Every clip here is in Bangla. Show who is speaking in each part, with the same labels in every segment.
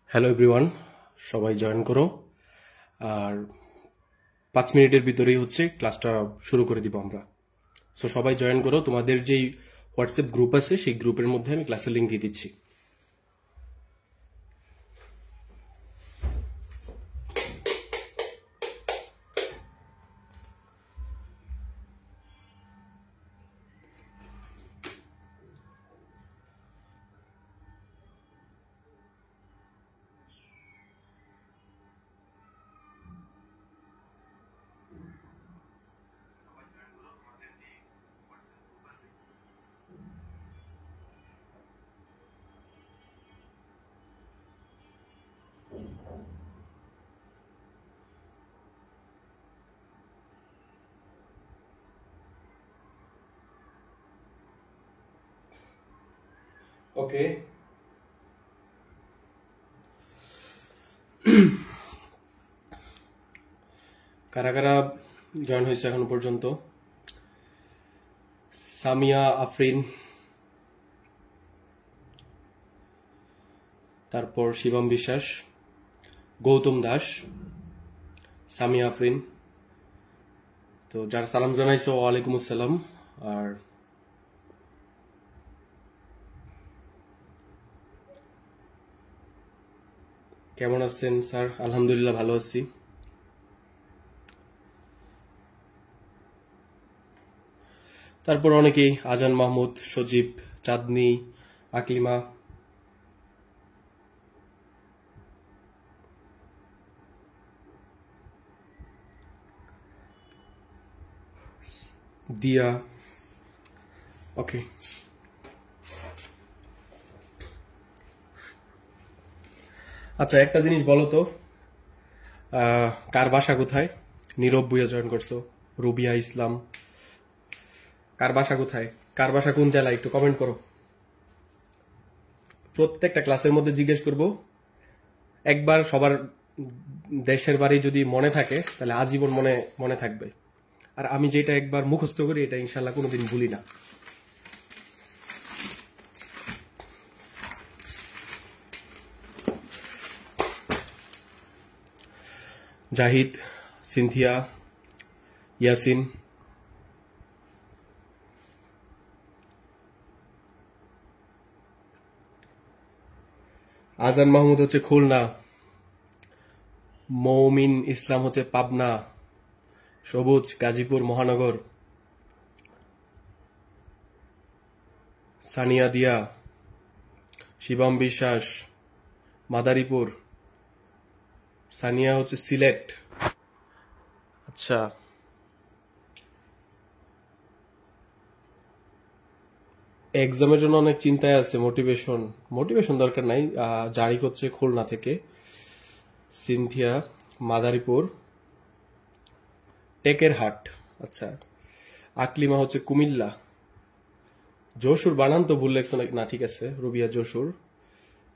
Speaker 1: হ্যালো এভরিওয়ান, সবাই জয়েন করো। আর 5 মিনিটের ভিতরেই ক্লাসটা শুরু করে দিব আমরা। সো সবাই জয়েন করো। তোমাদের যেই হোয়াটসঅ্যাপ গ্রুপ আছে সেই গ্রুপের মধ্যে আমি ক্লাসের লিঙ্ক দিয়ে দিচ্ছি। ওকে, কারা কারা জয়েন হয়েছে এখনো পর্যন্ত? সামিয়া আফরিন, তারপর শিবম বিশ্বাস, গৌতম দাস, সামিয়া আফরিন। তো যারা সালাম জানাইছো ওয়ালাইকুম আসসালাম। আর কেমন আছেন স্যার? আলহামদুলিল্লাহ ভালো আছি। তারপর অনেকেই, আজান মাহমুদ, সজীব, চাঁদনি, আকলিমা, দিয়া। ওকে, আচ্ছা একটা জিনিস বলো তো, কার বাসা কোথায়? নীরব ভুইয়া জয়েন করছো, রুবিয়া ইসলাম। কার বাসা কোথায়, কার বাসা কোন জেলায়, একটু কমেন্ট করো। প্রত্যেকটা ক্লাসের মধ্যে জিজ্ঞেস করব। একবার সবার দেশের বাড়ি যদি মনে থাকে তাহলে আজীবন মনে মনে থাকবে। আর আমি যেটা একবার মুখস্থ করি এটা ইনশাল্লাহ কোনোদিন ভুলি না। জাহিদ, সিনথিয়া, ইয়াসিন, আজান মাহমুদ খুলনা, মৌমিন ইসলাম পাবনা, সবুজ গাজীপুর মহানগর, সানিয়া দিয়া, শিবম বিশ্বাস মাদারীপুর, সানিয়া সিলেট। আচ্ছা, এক্সামের জন্য অনেক চিন্তায় আছে। মোটিভেশন দরকার নাই। জারিফ খুলনা থেকে, সিনথিয়া মাদারীপুর, টেকেরহাট। আচ্ছা, আকলিমা কুমিল্লা, যশোর। বানান তো ভুল লেখছো না, ঠিক আছে। রুবিয়া যশোর।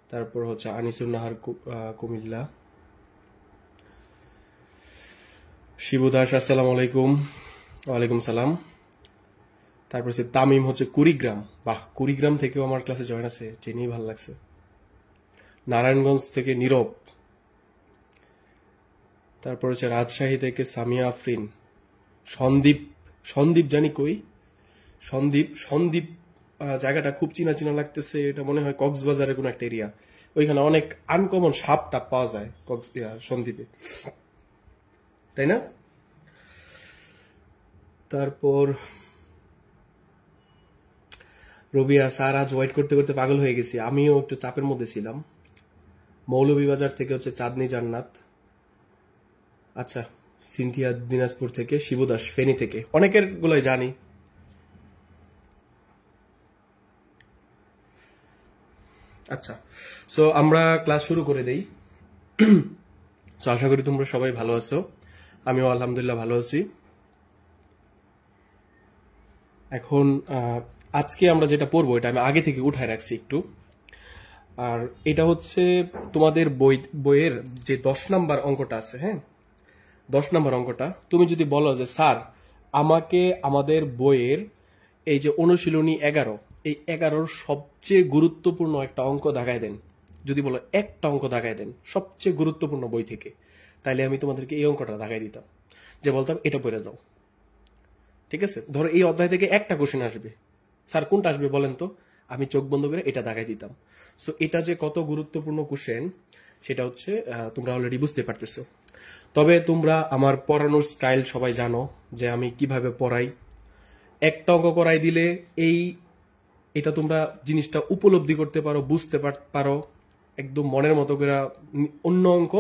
Speaker 1: তারপর আনিসুর নাহার কুমিল্লা, শিবু দাস আসসালামু আলাইকুম। ওয়ালাইকুম সালাম। তারপর তামিম কুড়িগ্রাম। বাহ, কুড়িগ্রাম থেকেও আমার ক্লাসে জয়েন আছে, জেনেই ভালো লাগছে। নারায়ণগঞ্জ থেকে নীরব। তারপর রাজশাহী থেকে সামিয়া আফরিন। সন্দীপ জানি কই। সন্দীপ জায়গাটা খুব চিনা চিনা লাগতেছে। এটা মনে হয় কক্সবাজারের কোন একটা এরিয়া। ওইখানে অনেক আনকমন সাপ টাপ পাওয়া যায় সন্দীপে, তাই না? তারপর রবিয়া স্যার, আজ ওয়েট করতে করতে পাগল হয়ে গেছি। আমিও একটু চাপের মধ্যে ছিলাম। মৌলভীবাজার থেকে চাঁদনি জান্নাত। আচ্ছা, সিনথিয়া দিনাজপুর থেকে, শিবদাস ফেনী থেকে। অনেকের গুলোই জানি। আচ্ছা, সো আমরা ক্লাস শুরু করে দেই। সো আশা করি তোমরা সবাই ভালো আছো। আমিও আলহামদুলিল্লাহ ভালো আছি। এখন আজকে আমরা যেটা পড়বো এটা আমি আগে থেকে উঠায় রাখছি একটু। আর এটা তোমাদের বইয়ের যে 10 নাম্বার অঙ্কটা আছে, হ্যাঁ, 10 নাম্বার অঙ্কটা তুমি যদি বলো যে স্যার আমাকে আমাদের বইয়ের এই যে অনুশীলনী 11, এই 11-র সবচেয়ে গুরুত্বপূর্ণ একটা অঙ্ক দেখায় দেন, যদি বলো একটা অঙ্ক দাগায় দেন সবচেয়ে গুরুত্বপূর্ণ বই থেকে, তাইলে আমি তোমাদেরকে এই অঙ্কটা দাগাই দিতাম, যে বলতাম এটা পড়ে যাও। ঠিক আছে, ধরো এই অধ্যায় থেকে একটা কোশ্চেন আসবে, স্যার কোনটা আসবে বলেন তো, আমি চোখ বন্ধ করে এটা দাগাই দিতাম। সো এটা যে কত গুরুত্বপূর্ণ কোশ্চেন সেটা হচ্ছে তোমরা অলরেডি বুঝতে পারতেছো। তবে তোমরা আমার পড়ানোর স্টাইল সবাই জানো যে আমি কিভাবে পড়াই। একটা অঙ্ক করাই দিলে এটা তোমরা জিনিসটা উপলব্ধি করতে পারো, বুঝতে পারো, একদম মনের মতো করে অন্য অঙ্ক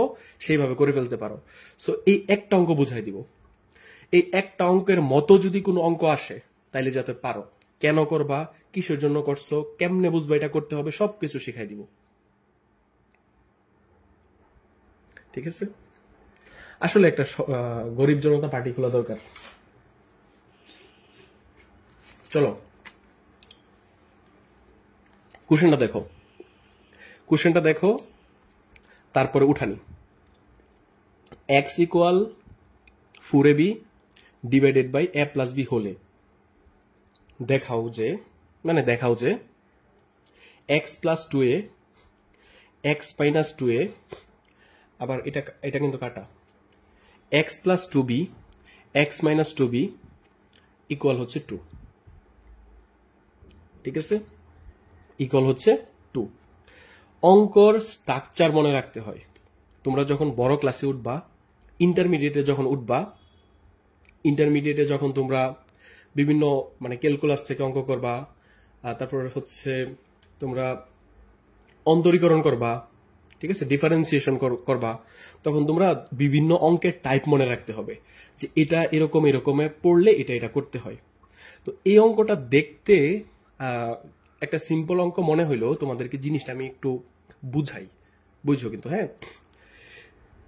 Speaker 1: সেইভাবে করে ফেলতে পারো। সো এই একটা অঙ্ক বুঝাই দিব, এই একটা অঙ্কের মতো যদি কোনো অঙ্ক আসে তাইলে যাতে পারো, কেন করবা, কিসের জন্য করছো, কেমনে বুঝবা এটা করতে হবে, সবকিছু শিখাই দিব। ঠিক আছে, আসলে একটা গরিব জনতা পার্টি খোলা দরকার। চলো কোশ্চেনটা দেখো, তারপরে উঠানি। x equal 4ab divided by a plus b হলে দেখাও যে x plus 2a x minus 2a, আবার এটা কিন্তু কাটা, x plus 2b x minus 2b equal হচ্ছে 2। ঠিক আছে, ইকুয়াল হচ্ছে 2। অঙ্কর স্ট্রাকচার মনে রাখতে হয়। তোমরা যখন বড় ক্লাসে উঠবা, ইন্টারমিডিয়েটে যখন তোমরা বিভিন্ন ক্যালকুলাস থেকে অঙ্ক করবা, তারপর হচ্ছে তোমরা অন্তরীকরণ করবা, ঠিক আছে, ডিফারেন্সিয়েশন করবা, তখন তোমরা বিভিন্ন অঙ্কের টাইপ মনে রাখতে হবে যে এটা এরকমে পড়লে এটা করতে হয়। তো এই অঙ্কটা দেখতে একটা সিম্পল অঙ্ক মনে হইলেও তোমাদেরকে জিনিসটা আমি একটু বুঝো কিন্তু। হ্যাঁ,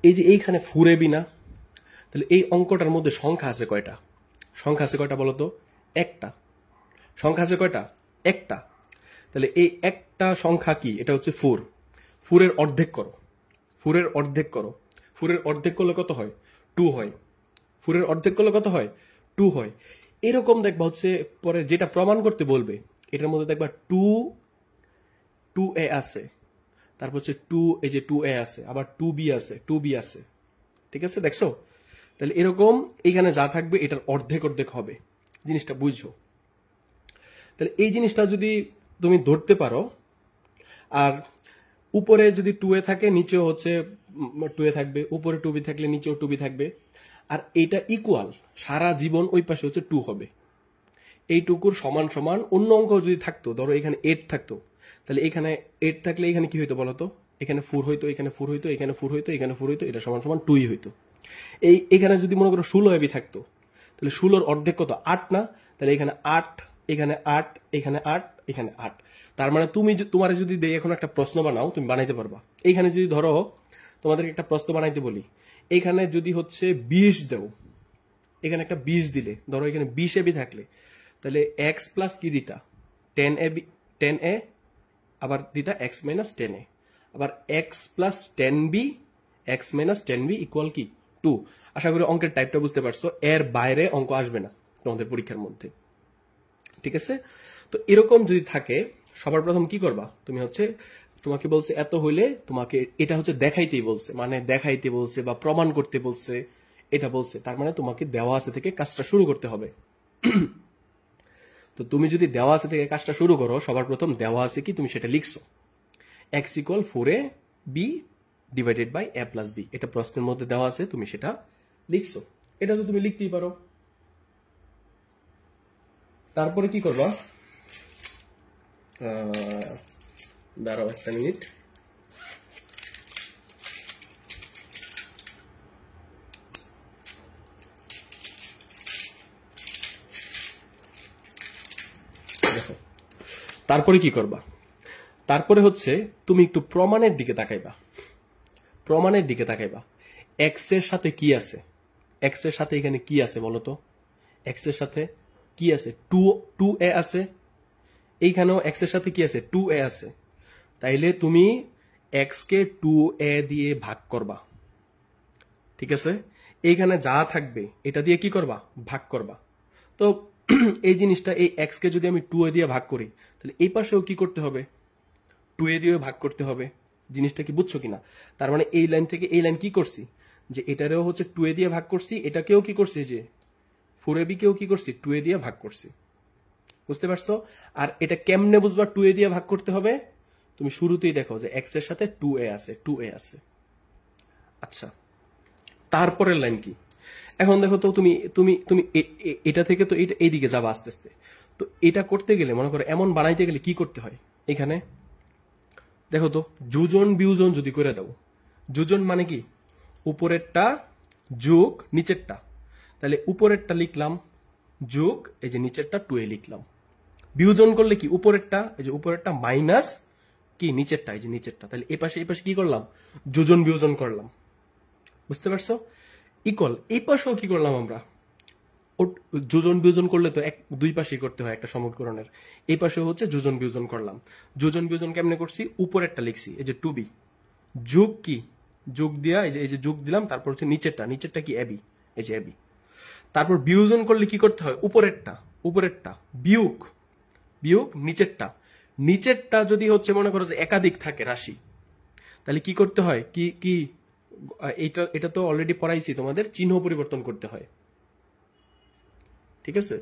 Speaker 1: এই যে এইখানে 4ab না, তাহলে এই অঙ্কটার মধ্যে সংখ্যা আছে কয়টা বলতো? একটা। সংখ্যা আছে কয়টা? একটা। তাহলে এই একটা সংখ্যা কি? এটা হচ্ছে 4। 4 এর অর্ধেক করো। 4 এর অর্ধেক করলে কত হয়? 2 হয়। 4 এর অর্ধেক করলে কত হয়? 2 হয়। এরকম দেখবা হচ্ছে পরে যেটা প্রমাণ করতে বলবে এটার মধ্যে দেখবা 2a আছে, তারপর হচ্ছে 2a আছে, আবার 2b আছে। ঠিক আছে, দেখছো? তাহলে এরকম এখানে যা থাকবে এটার অর্ধেক হবে, জিনিসটা বুঝছো? তাহলে এই জিনিসটা যদি তুমি ধরতে পারো, আর উপরে যদি 2a থাকে নিচেও হচ্ছে 2a থাকবে, উপরে 2b থাকলে নিচেও 2b থাকবে, আর এইটা ইকুয়াল সারা জীবন ওই পাশে হচ্ছে 2 হবে। এইটুকুর সমান সমান অন্য অঙ্ক যদি থাকতো, ধরো এখানে 8 থাকতো, তাহলে এখানে 8 থাকলে এখানে কি হইতো বলতো? এখানে 4 হইতো, এখানে 4 হইতো, এখানে 4 হইতো, এখানে 4 হইতো, এটা সমান সমান 2 হইতো। এখানে যদি মনে করো 16ab থাকতো, তাহলে 16-র অর্ধেক কত? 8 না? তাহলে এখানে 8, এখানে 8, এখানে 8, এখানে 8। তার মানে তোমার যদি দেই এখন একটা প্রশ্ন বানাও, তুমি বানাইতে পারবা। এইখানে যদি ধরো তোমাদেরকে একটা প্রশ্ন বানাইতে বলি, এইখানে যদি হচ্ছে 20 দাও, এখানে একটা 20 দিলে, ধরো এখানে 20ab থাকলে, তাহলে x প্লাস কি দিতা? 10a, আবার দিতা x মাইনাস 10a, আবার x plus 10b x minus 10b equal কি? 2। আশা করি অঙ্কের টাইপটা বুঝতে পারছো। এর বাইরে অঙ্ক আসবে না তোমাদের পরীক্ষার মধ্যে। ঠিক আছে, তো এরকম যদি থাকে সবার প্রথম কি করবা? তোমাকে বলছে এত হইলে তোমাকে এটা হচ্ছে দেখাইতেই বলছে, বা প্রমাণ করতে বলছে, এটা বলছে, তার মানে তোমাকে দেওয়া আছে থেকে কাজটা শুরু করতে হবে। তো তুমি যদি দেওয়া আছে থেকে কাজটা শুরু করো, সবার প্রথম দেওয়া আছে কি তুমি সেটা লিখছো, x equal 4ab divided by a plus b, এটা প্রশ্নের মধ্যে দেওয়া আছে, তুমি সেটা লিখছো। এটা তো তুমি লিখতেই পারো। তারপরে কি করবা? দাঁড়াও একটা মিনিট। দেখো তারপরে কি করবা? তারপরে হচ্ছে তুমি একটু প্রমাণের দিকে তাকাইবা। এক্স এর সাথে কি আছে? এক্স এর সাথে এখানে কি আছে বলতো? এক্স এর সাথে কি আছে? 2a আছে। এইখানেও এক্স এর সাথে কি আছে? 2a আছে। তাইলে তুমি এক্স কে 2a দিয়ে ভাগ করবা। ঠিক আছে, এইখানে যা থাকবে এটা দিয়ে কি করবা? ভাগ করবা। তো এই জিনিসটা, এই এক্স কে যদি আমি 2a দিয়ে ভাগ করি, তাহলে এই পাশেও কি করতে হবে? 2a দিয়ে ভাগ করতে হবে। জিনিসটা কি বুঝছো কিনা? তার মানে এই লাইন থেকে এই লাইন কি করছি, যে এটারেও হচ্ছে 2a দিয়ে ভাগ করছি, এটাকেও কি করছি, যে 4ab কেও কি করছি 2a দিয়ে ভাগ করছি। বুঝতে পারছো? আর এটা কেমনে বুঝবা 2a দিয়ে ভাগ করতে হবে? তুমি শুরুতেই দেখো যে x এর সাথে 2a আছে, 2a আছে। আচ্ছা, তারপরের লাইন কি? এখন দেখো তো তুমি তুমি তুমি এটা থেকে তো এইদিকে যাবা আস্তে আস্তে। তো এটা করতে গেলে মনে করো এমন বানাইতে গেলে কি করতে হয়? এখানে দেখো তো যোজন বিয়োজন যদি করে দাও, যোজন মানে কি উপরেরটা যোগ নিচেরটা, তাহলে উপরেরটা লিখলাম যোগ এই যে নিচেরটা 2a লিখলাম। বিয়োজন করলে কি উপরেরটা এই যে উপরেরটা মাইনাস কি নিচেরটা এই যে নিচেরটা, তাহলে এই পাশে কি করলাম, যোজন বিয়োজন করলাম। বুঝতে পারছো? ইকুয়াল এই পাশেও কি করলাম আমরা, যোজন বিয়োজন করলে তো দুই পাশেই করতে হয় একটা সমীকরণের, এই পাশে হচ্ছে যোজন বিয়োজন করলাম। যোজন বিয়োজন কেমনে করছি, উপরেরটা লিখছি এই যে 2b যোগ কি যোগ দিয়া এই যে যোগ দিলাম, তারপর হচ্ছে নিচেরটা কি ab, এই যে ab। তারপর বিয়োজন করলে কি করতে হয়, উপরেরটা বিয়োগ নিচেরটা যদি হচ্ছে মনে করো যে একাধিক থাকে রাশি, তাহলে কি করতে হয়, কি এটা তো অলরেডি পড়াইছি তোমাদের, চিহ্ন পরিবর্তন করতে হয়। ঠিক আছে?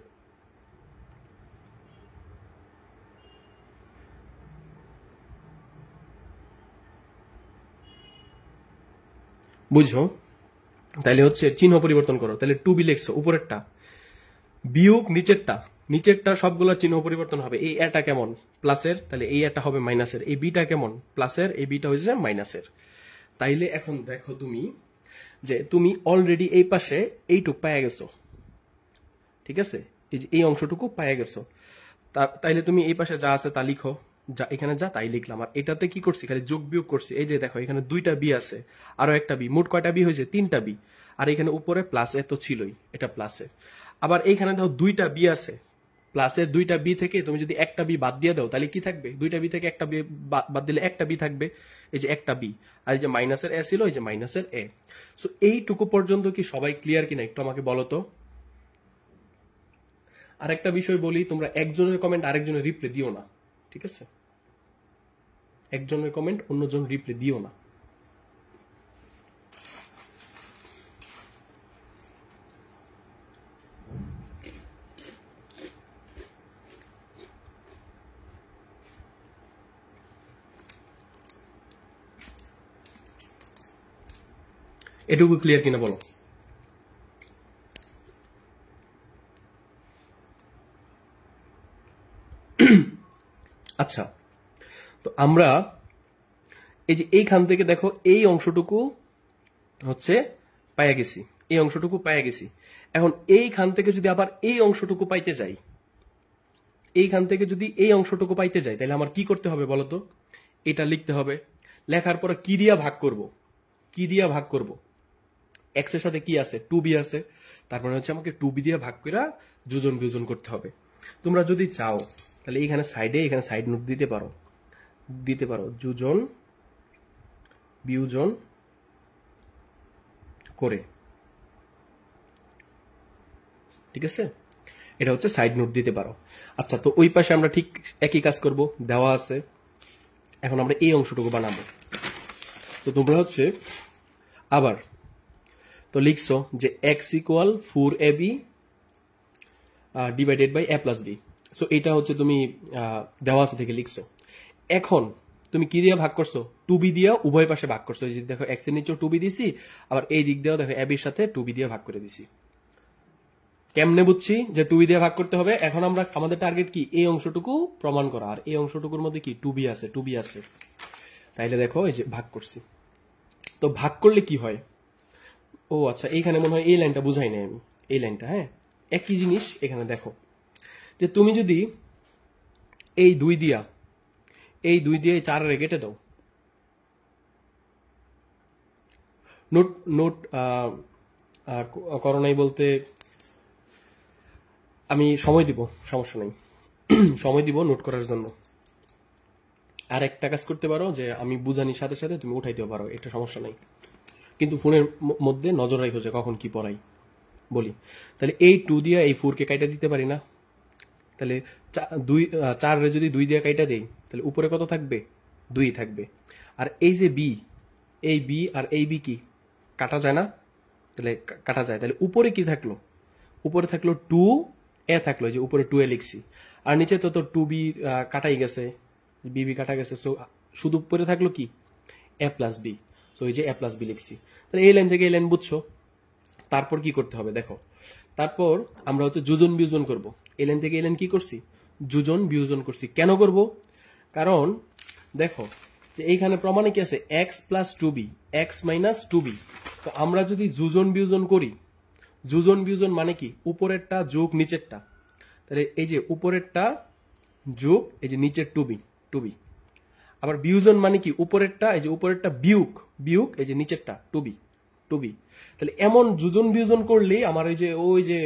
Speaker 1: বুঝছো? তাহলে হচ্ছে চিহ্ন পরিবর্তন করো, তাহলে 2b লিখছো উপরেরটা বিয়োগ নিচেরটা সবগুলো চিহ্ন পরিবর্তন হবে। এই এটা কেমন প্লাসের, তাহলে এই এটা হবে মাইনাসের, এই বিটা কেমন প্লাসের, এই বিটা হয়েছে মাইনাসের। তাইলে এখন দেখো তুমি যে তুমি অলরেডি এই পাশে এইটুক পায়া গেছো। ঠিক আছে? এই যে এই অংশটুকু পায়া গেছো, তাইলে তুমি এই পাশে যা আছে তা লিখো, যা এখানে যা তাই লিখলাম। আর এটাতে কি করছি, খালি যোগ বিয়োগ করছি। এই যে দেখো এখানে 2টা বি আছে, আরো একটা বি, মোট কয়টা বি হয়েছে, 3টা বি। আর এখানে উপরে প্লাস এ তো ছিলই, এটা প্লাসে। আবার এইখানে দেখো 2টা বি আছে, প্লাসের 2টা বি থেকে তুমি যদি একটা বি বাদ দিয়ে দাও তাহলে কি থাকবে, 2টা বি থেকে একটা বি বাদ দিলে একটা বি থাকবে, এই যে একটা বি। আর এই যে মাইনাসের এ ছিল, এই যে মাইনাসের এ। সো এইটুকু পর্যন্ত কি সবাই ক্লিয়ার কিনা একটু আমাকে বলো তো। আরেকটা বিষয় বলি, তোমরা একজনের কমেন্ট আরেকজনের রিপ্লে দিও না। ঠিক আছে? একজনের কমেন্ট অন্যজন রিপ্লে দিও না। এটুকু ক্লিয়ার কিনা বলো। আচ্ছা, তো আমরা এই যে এইখান থেকে দেখো এই অংশটুকু হচ্ছে পাইয়া গেছি, এই অংশটুকু পাইয়া গেছি। এখন এইখান থেকে যদি আবার এই অংশটুকু পাইতে যাই, এইখান থেকে যদি এই অংশটুকু পাইতে যাই, তাহলে আমার কি করতে হবে বলতো, এটা লিখতে হবে। লেখার পরে কি দিয়া ভাগ করব, এক্স এর সাথে কি আছে 2b আছে, তার মানে হচ্ছে আমাকে 2b দিয়ে ভাগ করে যোজন বিয়োজন করতে হবে। তোমরা যদি চাও তাহলে এখানে সাইড নোট দিতে পারো যোজন বিয়োজন করে। ঠিক আছে? এটা হচ্ছে সাইড নোট দিতে পারো। আচ্ছা, তো ওই পাশে আমরা ঠিক একই কাজ করব, দেওয়া আছে। এখন আমরা এই অংশটুকু বানাবো। তো তোমরা হচ্ছে আবার তো লিখছো যে x equal 4ab divided by a plus B. So এটা হচ্ছে তুমি দেওয়া আছে থেকে লিখছো। এখন তুমি কি দিয়ে ভাগ করছো, 2b দিয়ে উভয় পাশে ভাগ করছো। এই যে দেখো x এর নিচেও 2b দিছি, আবার এই দিক দিয়েও দেখো ab এর সাথে 2b দিয়ে ভাগ করে দিছি। কেমনে বুঝছি যে 2b দিয়ে ভাগ করতে হবে? এখন আমরা আমাদের টার্গেট কি, এই অংশটুকু প্রমাণ করা। আর এই অংশটুকুর মধ্যে কি 2b আছে। তাইলে দেখো এই যে ভাগ করছি। তো ভাগ করলে কি হয়, ও আচ্ছা, এইখানে মনে হয় এই লাইনটা বুঝাই নাই আমি, এই লাইনটা। হ্যাঁ, একই জিনিস এখানে দেখো, যে তুমি যদি এই 2 দিয়ে 4 এর কেটে দাও, নোট করো নাই বলতে আমি সময় দিব, সমস্যা নেই, সময় দিব নোট করার জন্য। আর একটা কাজ করতে পারো যে আমি বুঝানির সাথে সাথে তুমি উঠাইতেও পারো, এটা সমস্যা নাই। কিন্তু ফোনের মধ্যে নজর রাখো যে কখন কি পড়াই বলি। তাহলে এই 2 দিয়ে এই 4 কে কাইটা দিতে পারি না? তাহলে 4 রে যদি 2 দিয়ে কাইটা দেই, তাহলে উপরে কত থাকবে, 2 থাকবে। আর এই যে বি, এই বি আর এই বি কি কাটা যায় না? তাহলে কাটা যায়। তাহলে উপরে কি থাকলো? উপরে থাকলো 2a থাকলো, যে উপরে 2a লিখছি। আর নিচে তো 2b কাটাই গেছে, বিবি কাটা গেছে। সো শুধু উপরে থাকলো কি? a plus B. সো এই যে a প্লাস বি লিখছি। তাহলে এই লাইন থেকে এই লাইন বুঝছো। তারপর কি করতে হবে দেখো, তারপর আমরা হচ্ছে যোজন বিয়োজন করব। এই লাইন থেকে এই লাইন কি করছি? যোজন বিয়োজন করছি। কেন করব? কারণ দেখো যে এইখানে প্রমাণে কি আছে? X plus two B, X minus two B. তো আমরা যদি যোজন বিয়োজন করি, যোজন বিয়োজন মানে কি? উপরেরটা যোগ নিচেরটা। তাহলে এই যে উপরেরটা যোগ এই যে নিচের টু বি। আবার বিয়োজন মানে কি? উপরেরটা, এই যে উপরেরটা বিয়োগ, বিয়োগ এই যে নিচেরটা টু বি। তাহলে এমন যোজন বিয়োজন করলেই আমার ওই যে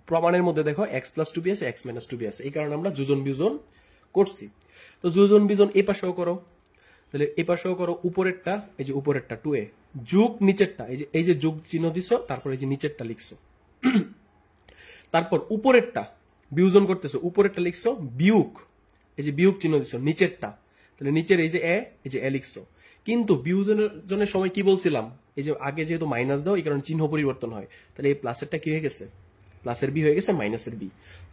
Speaker 1: প্রমাণের মধ্যে দেখো এক্স প্লাস টু বি আছে, এক্স মাইনাস টু বি আছে। এই কারণে আমরা যোজন বিয়োজন করছি। তো যোজন বিয়োজন এই পাশেও করো, তাহলে এই পাশেও করো। উপরেরটা, এই যে উপরেরটা 2a যোগ নিচেরটা, এই যে যোগ চিহ্ন দিছো, তারপর এই যে নিচেরটা লিখছো। তারপর উপরেরটা বিয়োজন করতেছো, উপরেরটা লিখছো বিয়োগ, এই যে বিয়োগ চিহ্ন দিছো নিচেরটা। তাহলে নিচের এই যে এ লিখছো। কিন্তু বিয়োজনের সময় কি বলছিলাম? এই যে আগে যেহেতু মাইনাস দাও, এই কারণে চিহ্ন পরিবর্তন হয়। তাহলে এই প্লাসেরটা কি হয়ে গেছে? প্লাসের বি হয়ে গেছে মাইনাসের বি।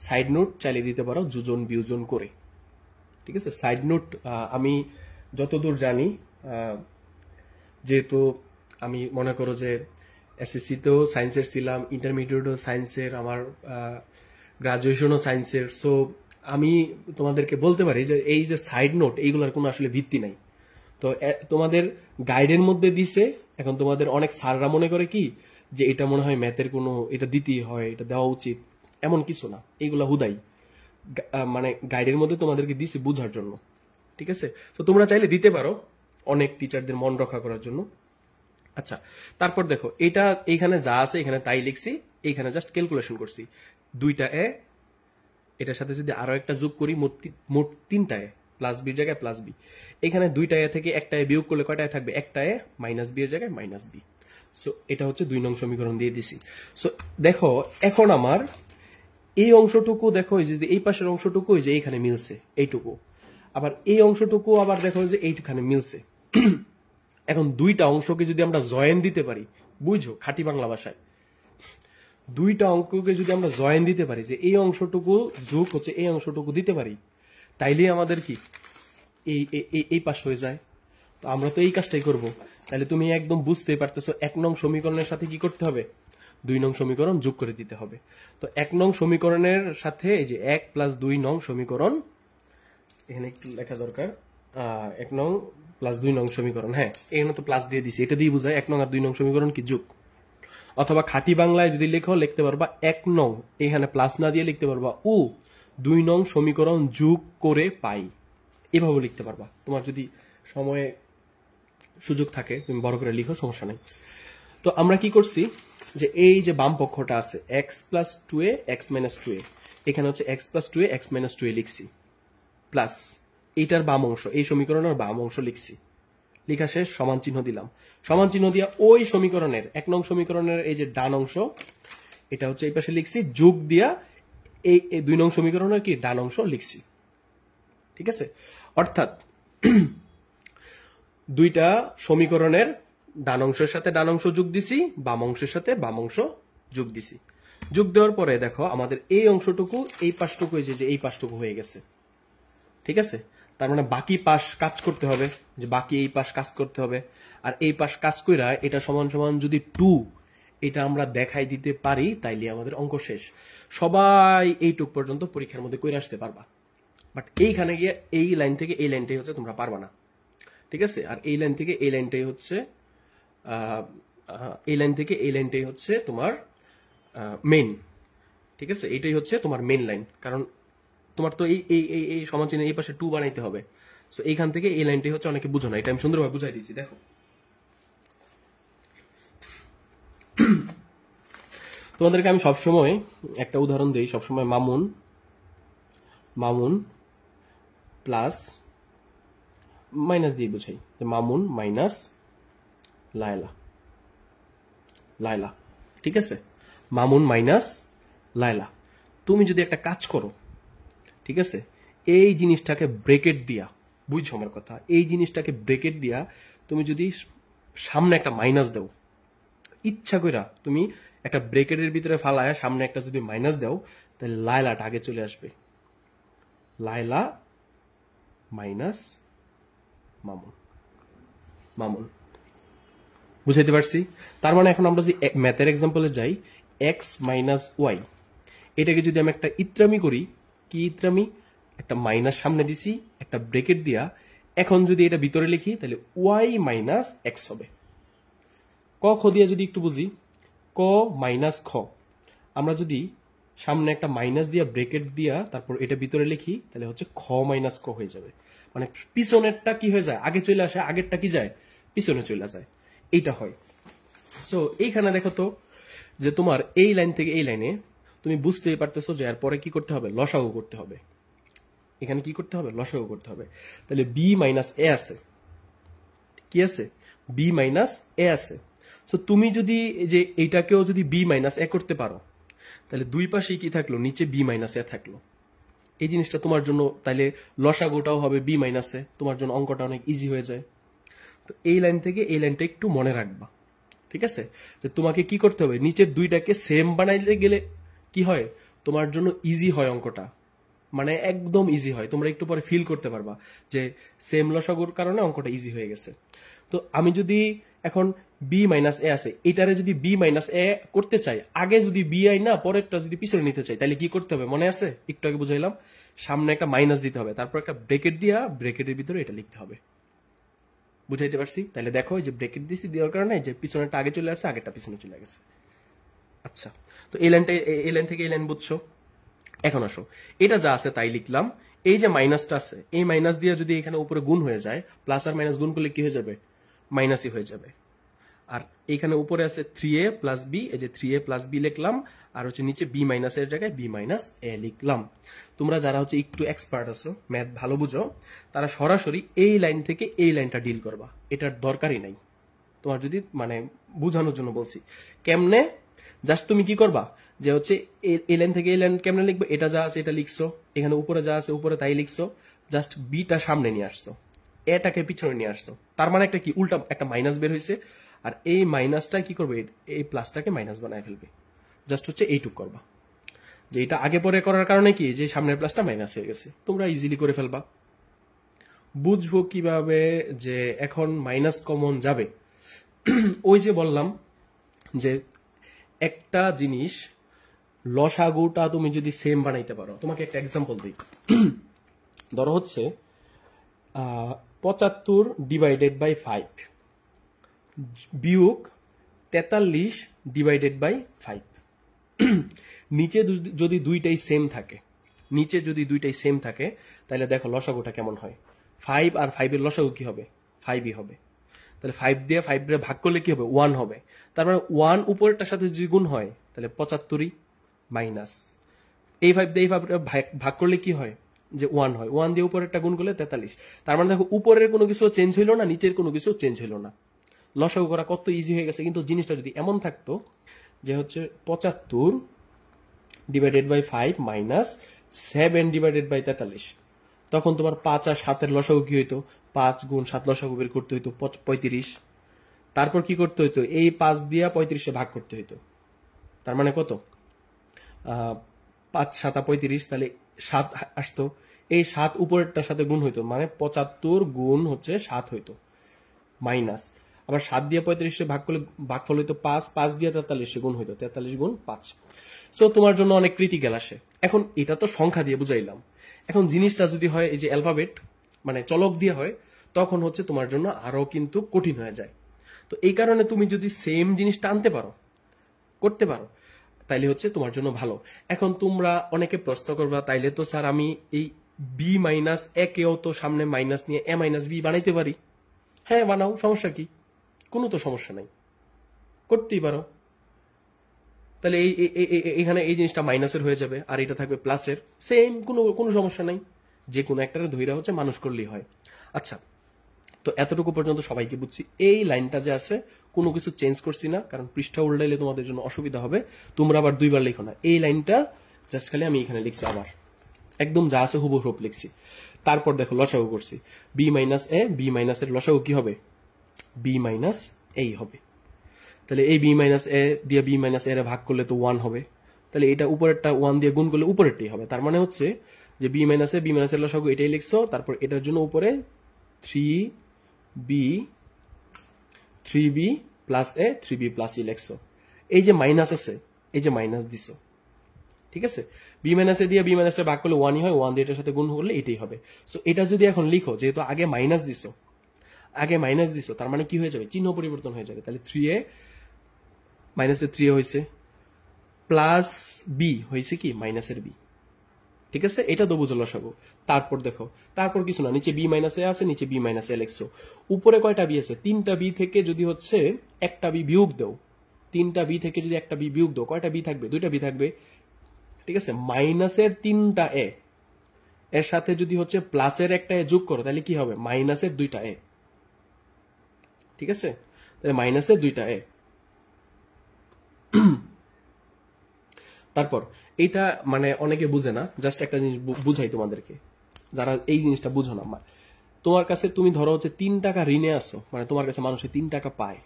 Speaker 1: সাইড নোট চাইলে দিতে পারো যোজন বিয়োজন করে। ঠিক আছে, সাইড নোট আমি যতদূর জানি, যেহেতু আমি মনে করো যে এসএসসি তেও সায়েন্সের ছিলাম, ইন্টারমিডিয়েটও সায়েন্সের, আমার গ্রাজুয়েশনও সায়েন্সের। সো আমি তোমাদেরকে বলতে পারি যে এই যে সাইড নোট, এইগুলোর কোনো আসলে ভিত্তি নাই। তো তোমাদের গাইডের মধ্যে দিছে, এখন তোমাদের অনেক স্যাররা মনে করে কি যে এটা মনে হয় ম্যাথের কোনো, এটা দিতেই হয়, এটা দেওয়া উচিত, এমন কিছু না। এইগুলা হুদাই মানে গাইডের মধ্যে তোমাদেরকে দিছে বোঝার জন্য। ঠিক আছে, তো তোমরা চাইলে দিতে পারো অনেক টিচারদের মন রক্ষা করার জন্য। আচ্ছা, তারপর দেখো এটা এইখানে যা আছে এখানে তাই লিখছি, এইখানে জাস্ট ক্যালকুলেশন করছি। 2টা এ, এটার সাথে যদি আরো একটা যোগ করি, মোট 3টা এ, প্লাস বির জায়গায় প্লাস বি। এখানে 2টা এ থেকে একটা এ বিয়োগ করলে কয়টা থাকবে? একটা এ, মাইনাস বি এর জায়গায় মাইনাস বি। সো এটা হচ্ছে 2 নং সমীকরণ দিয়ে দিছি। সো দেখো এখন আমার এই অংশটুকু দেখো, যে এই পাশের অংশটুকু যে এইখানে মিলছে এইটুকু, আবার এই অংশটুকু আবার দেখো যে এইখানে মিলছে। এখন 2টা অংশকে যদি আমরা জয়েন দিতে পারি, বুঝো খাঁটি বাংলা ভাষায়, 2টা অঙ্ককে যদি আমরা জয়েন দিতে পারি, যে এই অংশটুকু যোগ হচ্ছে এই অংশটুকু দিতে পারি, তাইলে আমাদের কি এই পাশ হয়ে যায়। তো আমরা তো এই কাজটাই করব। তাহলে তুমি একদম বুঝতেই পারতেছো 1 নং সমীকরণের সাথে কি করতে হবে? 2 নং সমীকরণ যোগ করে দিতে হবে। তো 1 নং সমীকরণের সাথে এই যে 1 প্লাস 2 নং সমীকরণ, এখানে একটু লেখা দরকার, 1 নং প্লাস 2 নং সমীকরণ। হ্যাঁ, এখানে তো প্লাস দিয়ে দিছি, এটা দিয়ে বোঝায় 1 নং আর 2 নং সমীকরণ কি যোগ। অথবা খাঁটি বাংলায় যদি লেখো, লিখতে পারবা 1 নং, এখানে প্লাস না দিয়ে লিখতে পারবা 2 নং সমীকরণ যোগ করে পাই, এভাবে লিখতে পারবা। তোমার যদি সময়ে সুযোগ থাকে তুমি বড় করে লিখো, সমস্যা নাই। তো আমরা কি করছি, যে এই যে বাম পক্ষটা আছে X plus two A X minus two এ, এখানে হচ্ছে x plus two A X minus two এ লিখছি, প্লাস এইটার বাম অংশ, এই সমীকরণের বাম অংশ লিখছি। লেখা শেষ, সমান চিহ্ন দিলাম। সমান চিহ্ন দিয়া ওই সমীকরণের 1 নং সমীকরণের এই যে ডান অংশ, এটা হচ্ছে এই পাশে লিখছি, যোগ দিয়া এই 2 নং সমীকরণের কি ডান অংশ লিখছি। ঠিক আছে, অর্থাৎ 2টা সমীকরণের ডান অংশের সাথে ডান অংশ যোগ দিছি, বাম অংশের সাথে বাম অংশ যোগ দিছি। যোগ দেওয়ার পরে দেখো আমাদের এই অংশটুকু, এই পাশটুকু, এই পাশটুকু হয়ে গেছে। ঠিক আছে, তার মানে বাকি পাশ কাজ করতে হবে, যে বাকি এই পাশ কাজ করতে হবে। আর এই পাশ কাজ কইরা এটা সমান সমান যদি 2, এটা আমরা দেখাই দিতে পারি, তাইলে আমাদের অঙ্ক শেষ। সবাই এইটুক পর্যন্ত পরীক্ষার মধ্যে কইরা আসতে পারবা, বাট এইখানে গিয়ে এই লাইন থেকে এই লাইনটাই হচ্ছে তোমরা পারবা না। ঠিক আছে, আর এই লাইন থেকে এই লাইনটাই হচ্ছে এই লাইন থেকে এই লাইনটাই হচ্ছে তোমার মেইন। ঠিক আছে, এইটাই হচ্ছে তোমার মেইন লাইন, কারণ তোমার তো এই এই এই এই সমান চিহ্নের এই পাশে 2 বানাইতে হবে। সো এইখান থেকে এই লাইনটাই হচ্ছে, অনেকে বুঝো না, এটা আমি সুন্দরভাবে বুঝাই দিচ্ছি। দেখো তোমাদেরকে আমি সবসময় একটা উদাহরণ দিই, সবসময় মামুন প্লাস মাইনাস দিয়ে বুঝাই, মামুন মাইনাস লায়লা। ঠিক আছে, মামুন মাইনাস লায়লা। তুমি যদি একটা কাজ করো, ঠিক আছে, এই জিনিসটাকে ব্রেকেট দিয়া বুঝছো আমার কথা? এই জিনিসটাকে ব্রেকেট দিয়া তুমি যদি সামনে একটা মাইনাস দাও, ইচ্ছা কইরা তুমি একটা ব্রেকেটের ভিতরে ফালায় সামনে একটা যদি মাইনাস দাও, তাহলে লায়লাটা আগে চলে আসবে। লায়লা মাইনাস মামুন, মামুন। বুঝাইতে পারছি? তার মানে এখন আমরা যদি ম্যাথের এক্সাম্পলে যাই, এক্স মাইনাস ওয়াই, এটাকে যদি আমি একটা ইত্রামি করি, কি ইত্রামি? একটা মাইনাস সামনে দিছি, একটা ব্রেকেট দিয়া, এখন যদি এটা ভিতরে লিখি তাহলে ওয়াই মাইনাস এক্স হবে। ক খ দিয়া যদি একটু বুঝি, ক মাইনাস খ, আমরা যদি সামনে একটা মাইনাস দিয়া ব্রেকেট দিয়া তারপর এটা ভিতরে লিখি তাহলে হচ্ছে খ মাইনাস ক হয়ে যাবে। মানে পিছনেরটা কি হয়ে যায়? আগে চলে আসে, আগেরটা কি যায়? পিছনে চলে যায়। এইটা হয়। সো এইখানে দেখো তো যে তোমার এই লাইন থেকে এই লাইনে তুমি বুঝতেই পারতেছো যে এরপরে কি করতে হবে? লসাগু করতে হবে। এখানে কি করতে হবে? লসাগু করতে হবে। তাহলে বি মাইনাস এ আছে, কি আছে? বি মাইনাস এ আছে। সো তুমি যদি যে এইটাকেও যদি বি মাইনাস এ করতে পারো, তাহলে দুই পাশেই কি থাকলো? নিচে বি মাইনাস এ থাকলো। এই জিনিসটা তোমার জন্য তাহলে লসাগুটাও হবে বি মাইনাস এ, তোমার জন্য অঙ্কটা অনেক ইজি হয়ে যায়। তো এই লাইন থেকে এই লাইনটা একটু মনে রাখবা, ঠিক আছে? যে তোমাকে কি করতে হবে? নিচের দুইটাকে সেম বানাইতে গেলে কি হয়? তোমার জন্য ইজি হয় অঙ্কটা, মানে একদম ইজি হয়। তোমরা একটু পরে ফিল করতে পারবা যে সেম লসাগুর কারণে অঙ্কটা ইজি হয়ে গেছে। তো আমি যদি এখন বি মাইনাস এ আছে, এটারে যদি বি মাইনাস এ করতে চাই, আগে যদি বি আই না পরেরটা যদি পিছনে নিতে চাই, তাহলে কি করতে হবে? মনে আছে? একটু আগে বুঝাইলাম, সামনে একটা মাইনাস দিতে হবে, তারপর একটা ব্রেকেট দিয়া ব্রেকেটের ভিতরে এটা লিখতে হবে। বুঝাইতে পারছি? তাহলে দেখো যে ব্রেকেট দিছি, দেওয়ার কারণে যে পিছনেরটা আগে চলে আসছে, আগেরটা পিছনে চলে গেছে। আচ্ছা, তো এই লাইনটা, এই লাইন থেকে এই লাইন বুঝছো? এখন আসো, এটা যা আছে তাই লিখলাম। এই যে মাইনাসটা আছে, এই মাইনাস দিয়ে যদি এখানে উপরে গুণ হয়ে যায়, প্লাস আর মাইনাস গুণ করলে কি হয়ে যাবে? মাইনাসই হয়ে যাবে। আর এইখানে উপরে আছে 3a প্লাস বি, এই যে 3a প্লাস বি লিখলাম, আর হচ্ছে নিচে বি মাইনাস এর জায়গায় বি মাইনাস এ লিখলাম। তোমরা যারা হচ্ছে একটু এক্সপার্ট আছো, ম্যাথ ভালো বুঝো, তারা সরাসরি এই লাইন থেকে এই লাইনটা ডিল করবা, এটার দরকারই নাই। তোমার যদি মানে বুঝানোর জন্য বলছি কেমনে, জাস্ট তুমি কি করবা যে হচ্ছে এই লাইন থেকে এই লাইন কেমনে লিখবে? এটা যা আছে এটা লিখছো, এখানে উপরে যা আছে উপরে তাই লিখছো, জাস্ট বিটা সামনে নিয়ে আসছো, এটাকে পিছনে নিয়ে আসছো। তার মানে একটা কি উল্টা একটা মাইনাস বের হয়েছে, আর এই মাইনাসটা কি করবে? এই প্লাসটাকে মাইনাস বানায় ফেলবে। জাস্ট হচ্ছে এইটুক করবা, যে এটা আগে পরে করার কারণে কি যে সামনের প্লাসটা মাইনাস হয়ে গেছে, তোমরা ইজিলি করে ফেলবা। বুঝবো কিভাবে যে এখন মাইনাস কমন যাবে? ওই যে বললাম যে একটা জিনিস লসাগুটা তুমি যদি সেম বানাইতে পারো, তোমাকে একটা এক্সাম্পল দিই। ধরো হচ্ছে 75 ডিভাইডেড বাই 5 বিয়োগ 43 ডিভাইডেড বাই 5। নিচে যদি দুইটাই সেম থাকে, নিচে যদি দুইটাই সেম থাকে, তাহলে দেখো লসাগুটা কেমন হয়। 5 আর 5 এর লসাগু কি হবে? 5ই হবে। তাহলে 5 দিয়ে 5 দিয়ে ভাগ করলে কি হবে? 1 হবে। তার মানে 1 উপরেরটার সাথে যদি গুণ হয় তাহলে 75 মাইনাস এই 5 দিয়ে এই 5 ভাগ করলে কি হয়? যে 1 হয়। 1 দিয়ে উপরেরটা গুণ করলে 43। তার মানে দেখো উপরের কোনো কিছু চেঞ্জ হইলো না, নিচের কোনো কিছু চেঞ্জ হইলো না। লসাগু করা কত ইজি হয়ে গেছে। কিন্তু জিনিসটা যদি এমন থাকতো যে হচ্ছে 75 divided by 5 minus 7 divided by 43, তখন তোমার 5 আর 7 এর লসাগু কি হইতো? 5 গুণ 7 লসাগু বের করতে হইতো 35। তারপর কি করতে হইতো? এই 5 দিয়ে 35 ভাগ করতে হইতো। তার মানে কত? 5 7 35, তাহলে 7 আসতো। এই 7 উপরেরটার সাথে গুণ হইতো, মানে 75 গুণ হচ্ছে 7 হইতো মাইনাস, আবার 7 দিয়ে 35 ভাগ করলে ভাগফল হইতো 5, 5 দিয়ে 43 গুণ হইতো 43 গুণ 5। সো তোমার জন্য অনেক ক্রিটিক্যাল আসে। এখন এটা তো সংখ্যা দিয়ে বুঝাইলাম, এখন জিনিসটা যদি হয় এই যে অ্যালফাবেট মানে চলক দিয়ে হয়, তখন হচ্ছে তোমার জন্য আরো কিন্তু কঠিন হয়ে যায়। তো এই কারণে তুমি যদি সেম জিনিসটা আনতে পারো, করতে পারো, তাইলে হচ্ছে তোমার জন্য ভালো। এখন তোমরা অনেকে প্রশ্ন করবা, তাইলে তো স্যার আমি এই বি মাইনাস এ কেও তো সামনে মাইনাস নিয়ে এ মাইনাস বি বানাইতে পারি। হ্যাঁ বানাও, সমস্যা কি? কোনো তো সমস্যা নাই, করতেই পারো। তাহলে এখানে এই জিনিসটা মাইনাসের হয়ে যাবে আর এটা থাকবে প্লাসের, সেম, কোনো সমস্যা নাই। যে কোনো একটারে ধইরা হচ্ছে মানুষ করলেই হয়। আচ্ছা, তো এতটুকু পর্যন্ত সবাইকে বুঝছি। এই লাইনটা যে আছে কোনো কিছু চেঞ্জ করছি না, কারণ পৃষ্ঠা উল্টাইলে তোমাদের জন্য অসুবিধা হবে। তোমরা আবার দুইবার লিখো না, এই লাইনটা জাস্ট খালি আমি এখানে লিখছি, আবার একদম যা আছে হুবহু লিখছি। তারপর দেখো লসাগু করছি, বি মাইনাস এ, বি মাইনাস এর লসাগু কি হবে, বি মাইনাস এই হবে। তাহলে এই বি মাইনাস এ দিয়ে বি মাইনাস এর ভাগ করলে তো 1 হবে, তাহলে এটা উপরেরটা 1 দিয়ে গুণ করলে উপরেরটাই হবে। তার মানে হচ্ছে যে বি মাইনাস এ, বি মাইনাস এর লসাগু এটাই লিখছো, তারপর এটার জন্য উপরে 3b প্লাস এ, 3b প্লাস ই লিখছো। এই যে মাইনাস আছে, এই যে মাইনাস দিছো, ঠিক আছে, বি মাইনাস এ দিয়ে বি মাইনাস এ ভাগ করলে 1ই হয়, 1 দিয়ে এটার সাথে গুণ করলে এটাই হবে। সো এটা যদি এখন লিখো, যেহেতু আগে মাইনাস দিছো, তার মানে কি হয়ে যাবে, চিহ্ন পরিবর্তন হয়ে যাবে। তাহলে 3a মাইনাসের 3a হয়েছে, প্লাস বি হয়েছে কি মাইনাসের বি, ঠিক আছে, এটা তো বুঝো লসাগু। তারপর দেখো, তারপর কিছু না, নিচে বি মাইনাস এ আছে, নিচে বি মাইনাস এ লিখছো, উপরে কয়টা বি আছে, 3টা বি থেকে যদি হচ্ছে একটা বি বিয়োগ দাও, 3টা বি থেকে যদি একটা বি বিয়োগ দাও, কয়টা বি থাকবে, 2টা বি থাকবে, ঠিক আছে। মাইনাসের 3টা এ এর সাথে যদি হচ্ছে প্লাসের একটা এ যোগ করো, তাহলে কি হবে, মাইনাসের 2টা এ, ঠিক আছে, তাহলে মাইনাসের 2টা এ। তারপর এইটা মানে অনেকে বুঝে না, জাস্ট একটা জিনিস বুঝাই তোমাদেরকে, যারা এই জিনিসটা বুঝো না। তোমার কাছে তুমি ধরো হচ্ছে 3 টাকা ঋণে আসো, মানে তোমার কাছে মানুষে 3 টাকা পায়,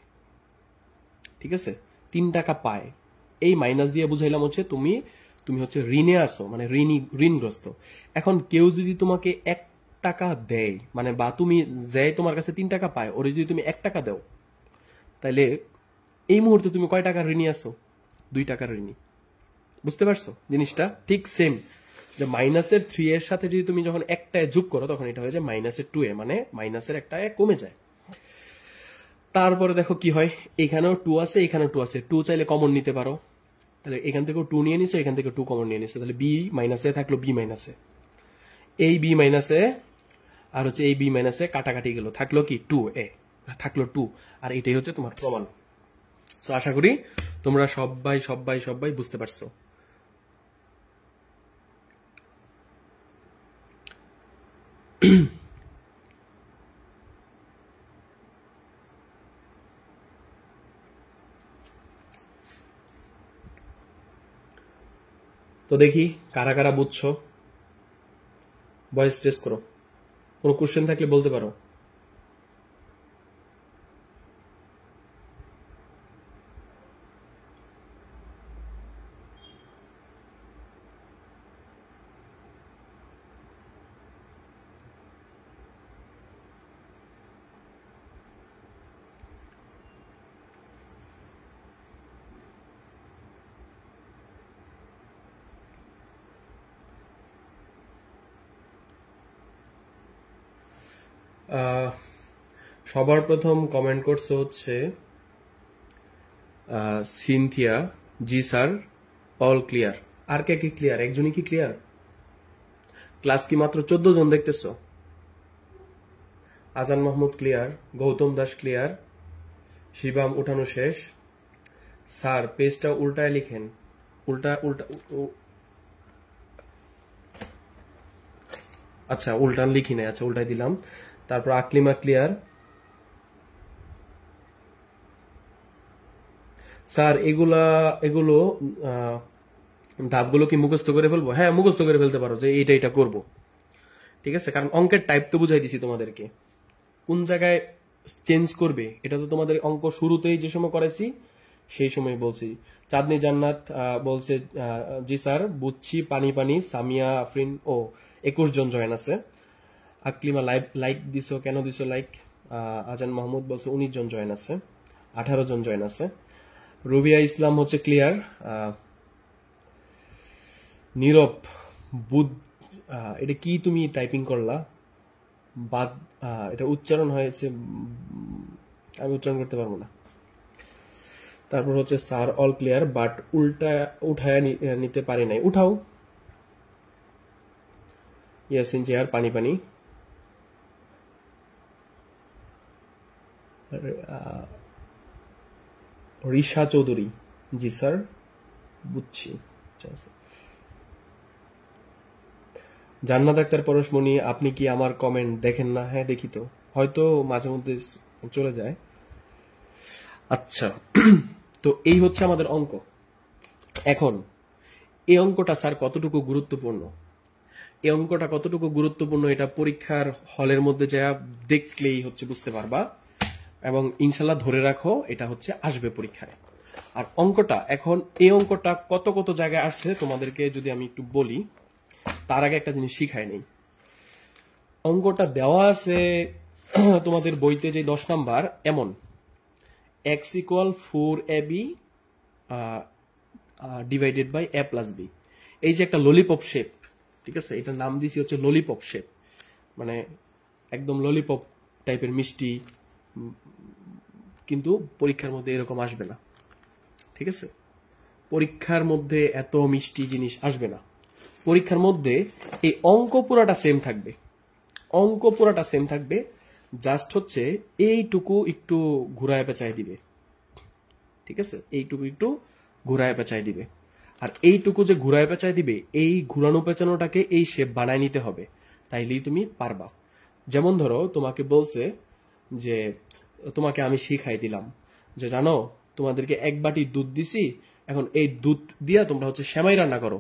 Speaker 1: ঠিক আছে, 3 টাকা পায়, এই মাইনাস দিয়ে বুঝাইলাম হচ্ছে তুমি হচ্ছে ঋণে আসো, মানে ঋণগ্রস্ত। এখন কেউ যদি তোমাকে 1 টাকা দেয়, মানে বা তুমি যে তোমার কাছে 3 টাকা পায়, ওরে যদি তুমি 1 টাকা দাও, তাহলে এই মুহূর্তে তুমি কয় টাকার ঋণী আসো, 2 টাকার ঋণী। বুঝতে পারছো জিনিসটা? ঠিক সেম, যে মাইনাসের 3 এর সাথে যদি তুমি যখন একটা যোগ করো, তখন এটা হয়ে যায় মাইনাসের 2a, মানে মাইনাসের একটা কমে যায়। তারপরে দেখো কি হয়, এখানেও 2 আছে, এখানেও 2 আছে, 2 চাইলে কমন নিতে পারো, তাহলে এখান থেকেও 2 নিয়ে নিছো, এখান থেকে 2 কমন নিয়ে নিছো, তাহলে বি মাইনাসে থাকলো বি মাইনাসে, এই বি মাইনাসে আর হচ্ছে এই বি মাইনাসে কাটাকাটি গেল, থাকলো কি 2a, থাকলো 2, আর এটাই হচ্ছে তোমার প্রমাণ। সো আশা করি তোমরা সবাই সবাই সবাই বুঝতে পারছো। তো দেখি কারা কারা বুঝছো, ভয়েস টেস্ট করো, কোনো কোশ্চেন থাকলে বলতে পারো। সবার প্রথম কমেন্ট করছে হচ্ছে সিনথিয়া, জি স্যার, অল ক্লিয়ার। আর কে কি ক্লিয়ার, একজনই কি ক্লিয়ার? ক্লাস কি মাত্র 14 জন দেখতেছো? আজান মাহমুদ ক্লিয়ার, গৌতম দাস ক্লিয়ার, শিবাম উঠানো শেষ। স্যার পেজটা উল্টায় লিখেন, উল্টা উল্টা আচ্ছা উল্টান লিখি নাই, আচ্ছা উল্টাই দিলাম। তারপর আকলিমা ক্লিয়ার। স্যার এগুলো ধাপগুলো কি মুখস্থ করে ফেলবো? হ্যাঁ মুখস্থ করে ফেলতে পারো যে এটা করব, ঠিক আছে, কারণ অঙ্কের টাইপ তো বুঝাই দিছি তোমাদেরকে, কোন জায়গায় চেঞ্জ করবে এটা তো তোমাদের অঙ্ক শুরুতেই যে সময় করাইছি সেই সময় বলছি। চাঁদনি জান্নাত বলছে জি স্যার বুঝছি, পানি পানি। সামিয়া আফরিন, ও 21 জন জয়েন আছে। আকলিমা লাইক দিছো, কেন দিছো লাইক? আজান মাহমুদ বলছে 19 জন জয়েন আছে, 18 জন জয়েন আছে। রবিয়া ইসলাম হচ্ছে ক্লিয়ার। নীরব বুধ, এটা কি তুমি টাইপিং করলা? বাদ, এটা উচ্চারণ হয়েছে, আমি উচ্চারণ করতে পারবো না। তারপর হচ্ছে স্যার অল ক্লিয়ার, বাট উঠায় নিতে পারি নাই, উঠাও। ইয়াসিন চেয়ার, পানি পানি। রিশা চৌধুরী, জি স্যার বুঝছি। জান্নাত আক্তার পরশমণি, আপনি কি আমার কমেন্ট দেখেন না? হ্যাঁ দেখি তো, হয়তো মাঝে মধ্যে চলে যায়। আচ্ছা তো এই হচ্ছে আমাদের অঙ্ক। এখন এই অঙ্কটা স্যার কতটুকু গুরুত্বপূর্ণ এই অঙ্কটা কতটুকু গুরুত্বপূর্ণ এটা পরীক্ষার হলের মধ্যে যা দেখলেই হচ্ছে বুঝতে পারবা, এবং ইনশাল্লাহ ধরে রাখো এটা হচ্ছে আসবে পরীক্ষায়। আর অঙ্কটা এখন এই অঙ্কটা কত কত জায়গায় আসছে তোমাদেরকে যদি আমি একটু বলি, তার আগে একটা জিনিস শিখাই নেই। অঙ্কটা দেওয়া আছে তোমাদের বইতে যে 10 নাম্বার, এমন x = 4ab divided by a plus b। এই যে একটা ললিপপ শেপ, ঠিক আছে, এটার নাম দিয়েছি হচ্ছে ললিপপ শেপ, মানে একদম ললিপপ টাইপের মিষ্টি, কিন্তু পরীক্ষার মধ্যে এরকম আসবে না, ঠিক আছে। পরীক্ষার মধ্যে এত মিষ্টি জিনিস আসবে না। পরীক্ষার মধ্যে এই অঙ্ক পুরাটা সেম থাকবে, অঙ্ক পুরাটা সেম থাকবে, জাস্ট হচ্ছে এইটুকু একটু ঘুরায় পেঁচায় দিবে, ঠিক আছে, এইটুকু একটু ঘুরায় পেঁচায় দিবে। আর এইটুকু যে ঘুরায় পেঁচায় দিবে, এই ঘুরানো পেঁচানোটাকে এই শেপ বানায় নিতে হবে, তাইলেই তুমি পারবা। যেমন ধরো তোমাকে বলছে যে তোমাকে আমি শিখাই দিলাম যে জানো তোমাদেরকে 1 বাটি দুধ দিছি, এখন এই দুধ দিয়া তোমরা হচ্ছে সেমাই রান্না করো,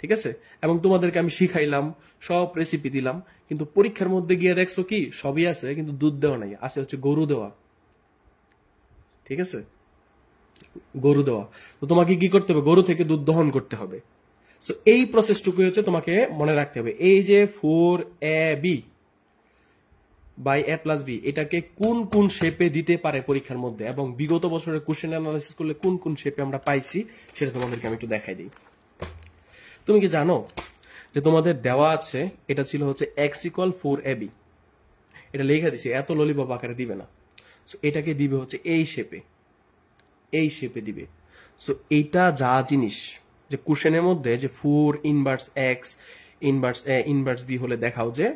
Speaker 1: ঠিক আছে, এবং তোমাদেরকে আমি শিখাইলাম, সব রেসিপি দিলাম, কিন্তু পরীক্ষার মধ্যে গিয়ে দেখছো কি সবই আছে কিন্তু দুধ দেওয়া নাই, আছে হচ্ছে গরু দেওয়া, ঠিক আছে, গরু দেওয়া। তো তোমাকে কি করতে হবে, গরু থেকে দুধ দহন করতে হবে। সো এই প্রসেসটুকু হচ্ছে তোমাকে মনে রাখতে হবে। এই যে 4ab by a plus b, এটাকে কোন কোন শেপে দিতে পারে পরীক্ষার মধ্যে, এবং বিগত বছরের কোশ্চেন অ্যানালাইসিস করলে কোন কোন শেপে আমরা পাইছি সেটা তোমাদেরকে আমি একটু দেখাই দিই। তুমি কি জানো যে তোমাদের দেওয়া আছে এটা ছিল হচ্ছে x = 4ab, এটা লেখা দিছি, এত ললিপপ আকারে দিবে না। সো এটাকে দিবে হচ্ছে এই শেপে, এই শেপে দিবে। সো এইটা যা জিনিস যে কোশ্চেনের মধ্যে যে 4 inverse x inverse a inverse b হলে দেখাও, যে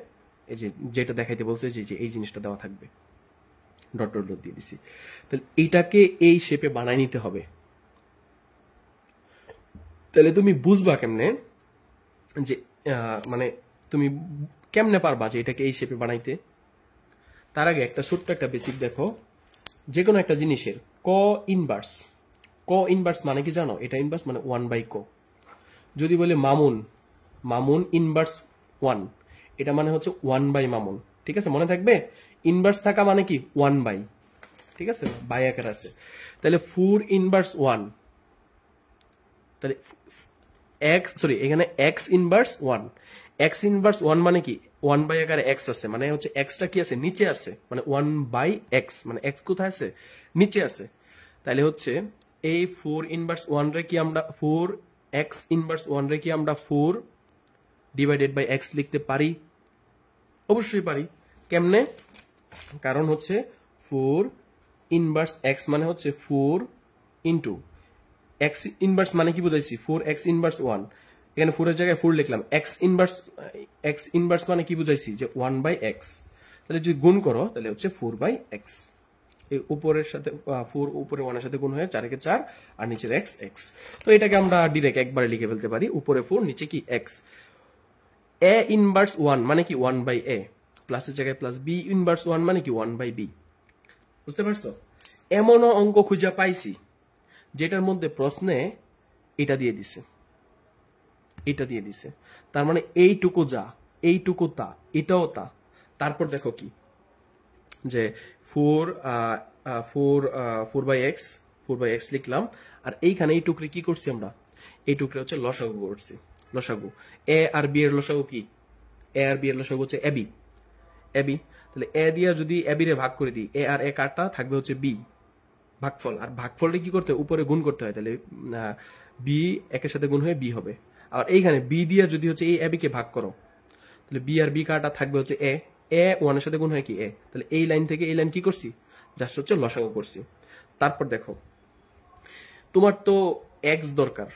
Speaker 1: এই যে যেটা দেখাইতে বলছে যে এই জিনিসটা দেওয়া থাকবে, ডট ডট ডট দিয়ে দিছি। তাহলে এইটাকে এই শেপে বানাই নিতে হবে। তাহলে তুমি বুঝবা কেমনে যে মানে তুমি কেমনে পারবা যে এটাকে এই শেপে বানাইতে। তার আগে একটা ছোট্ট একটা বেসিক দেখো, যে কোনো একটা জিনিসের ক ইনভার্স, ক ইনভার্স মানে কি জানো, এটা ইনভার্স মানে 1/ক। যদি বলে মামুন, মামুন ইনভার্স 1, এটা মানে হচ্ছে 1/মামুন, ঠিক আছে, মনে থাকবে। ইনভার্স থাকা মানে কি 1/, ঠিক আছে, বাই আকার আছে। তাহলে 4 ইনভার্স 1, তাহলে এখানে x ইনভার্স 1, x ইনভার্স 1 মানে কি 1/, আকারে x আছে, মানে হচ্ছে xটা কি আছে, নিচে আছে, মানে 1/x, মানে x কোথায় আছে, নিচে আছে। তাহলে হচ্ছে এই 4 ইনভার্স 1 রে কি আমরা 4x ইনভার্স 1 রে কি আমরা 4 ডিভাইডেড বাই x লিখতে পারি? অবশ্যই পারি। কেমনে? কারণ হচ্ছে 4 ইনভার্স x মানে হচ্ছে 4 ইন্টু x ইনভার্স মানে কি বুঝাইছি, 4x ইনভার্স 1, এখানে 4 এর জায়গায় 4 লিখলাম। x ইনভার্স মানে কি বুঝাইছি, যে 1/x। তাহলে যদি গুণ করো তাহলে হচ্ছে 4/x, এই উপরের সাথে 4 উপরে 1 এর সাথে গুণ হয়ে 4 কে 4 আর নিচের x x। তো এটাকে আমরা ডাইরেক্ট একবারে লিখে ফেলতে পারি, উপরে 4 নিচে কি x। a ইনভার্স 1 মানে কি 1/a, প্লাসের জায়গায় প্লাস, b ইনভার্স 1 মানে কি 1/b। বুঝতে পারছো? এমনও অঙ্ক খুঁজে পাইছি যেটার মধ্যে প্রশ্নে এটা দিয়ে দিছে, এটা দিয়ে দিছে, তার মানে এইটুকু যা, এইটুকু তা, এটাও তা। তারপর দেখো কি, যে 4/x লিখলাম, আর এইখানে এই টুকরি কি করছি আমরা, এই টুকরি হচ্ছে লসাগু করছি, লসাগু। এ আর বি এর লসাগু কি, এ আর বি এর লসাগু হচ্ছে এবি, এবি। তাহলে এ দিয়ে যদি এবি রে ভাগ করে দিই, এ আর এ কাটা থাকবে হচ্ছে বি, ভাগফল। আর ভাগফলটা কি করতে হয়, উপরে গুণ করতে হয়, তাহলে বি একের সাথে গুণ হয়ে বি হবে। আর এইখানে বি দিয়ে যদি হচ্ছে এই এবি কে ভাগ করো, তাহলে বি আর বি কাটা থাকবে হচ্ছে এ, এ 1 এর সাথে গুণ হয় কি এ। তাহলে এই লাইন থেকে এই লাইন কি করছি, জাস্ট হচ্ছে লসাগু করছি। তারপর দেখো, তোমার তো এক্স দরকার,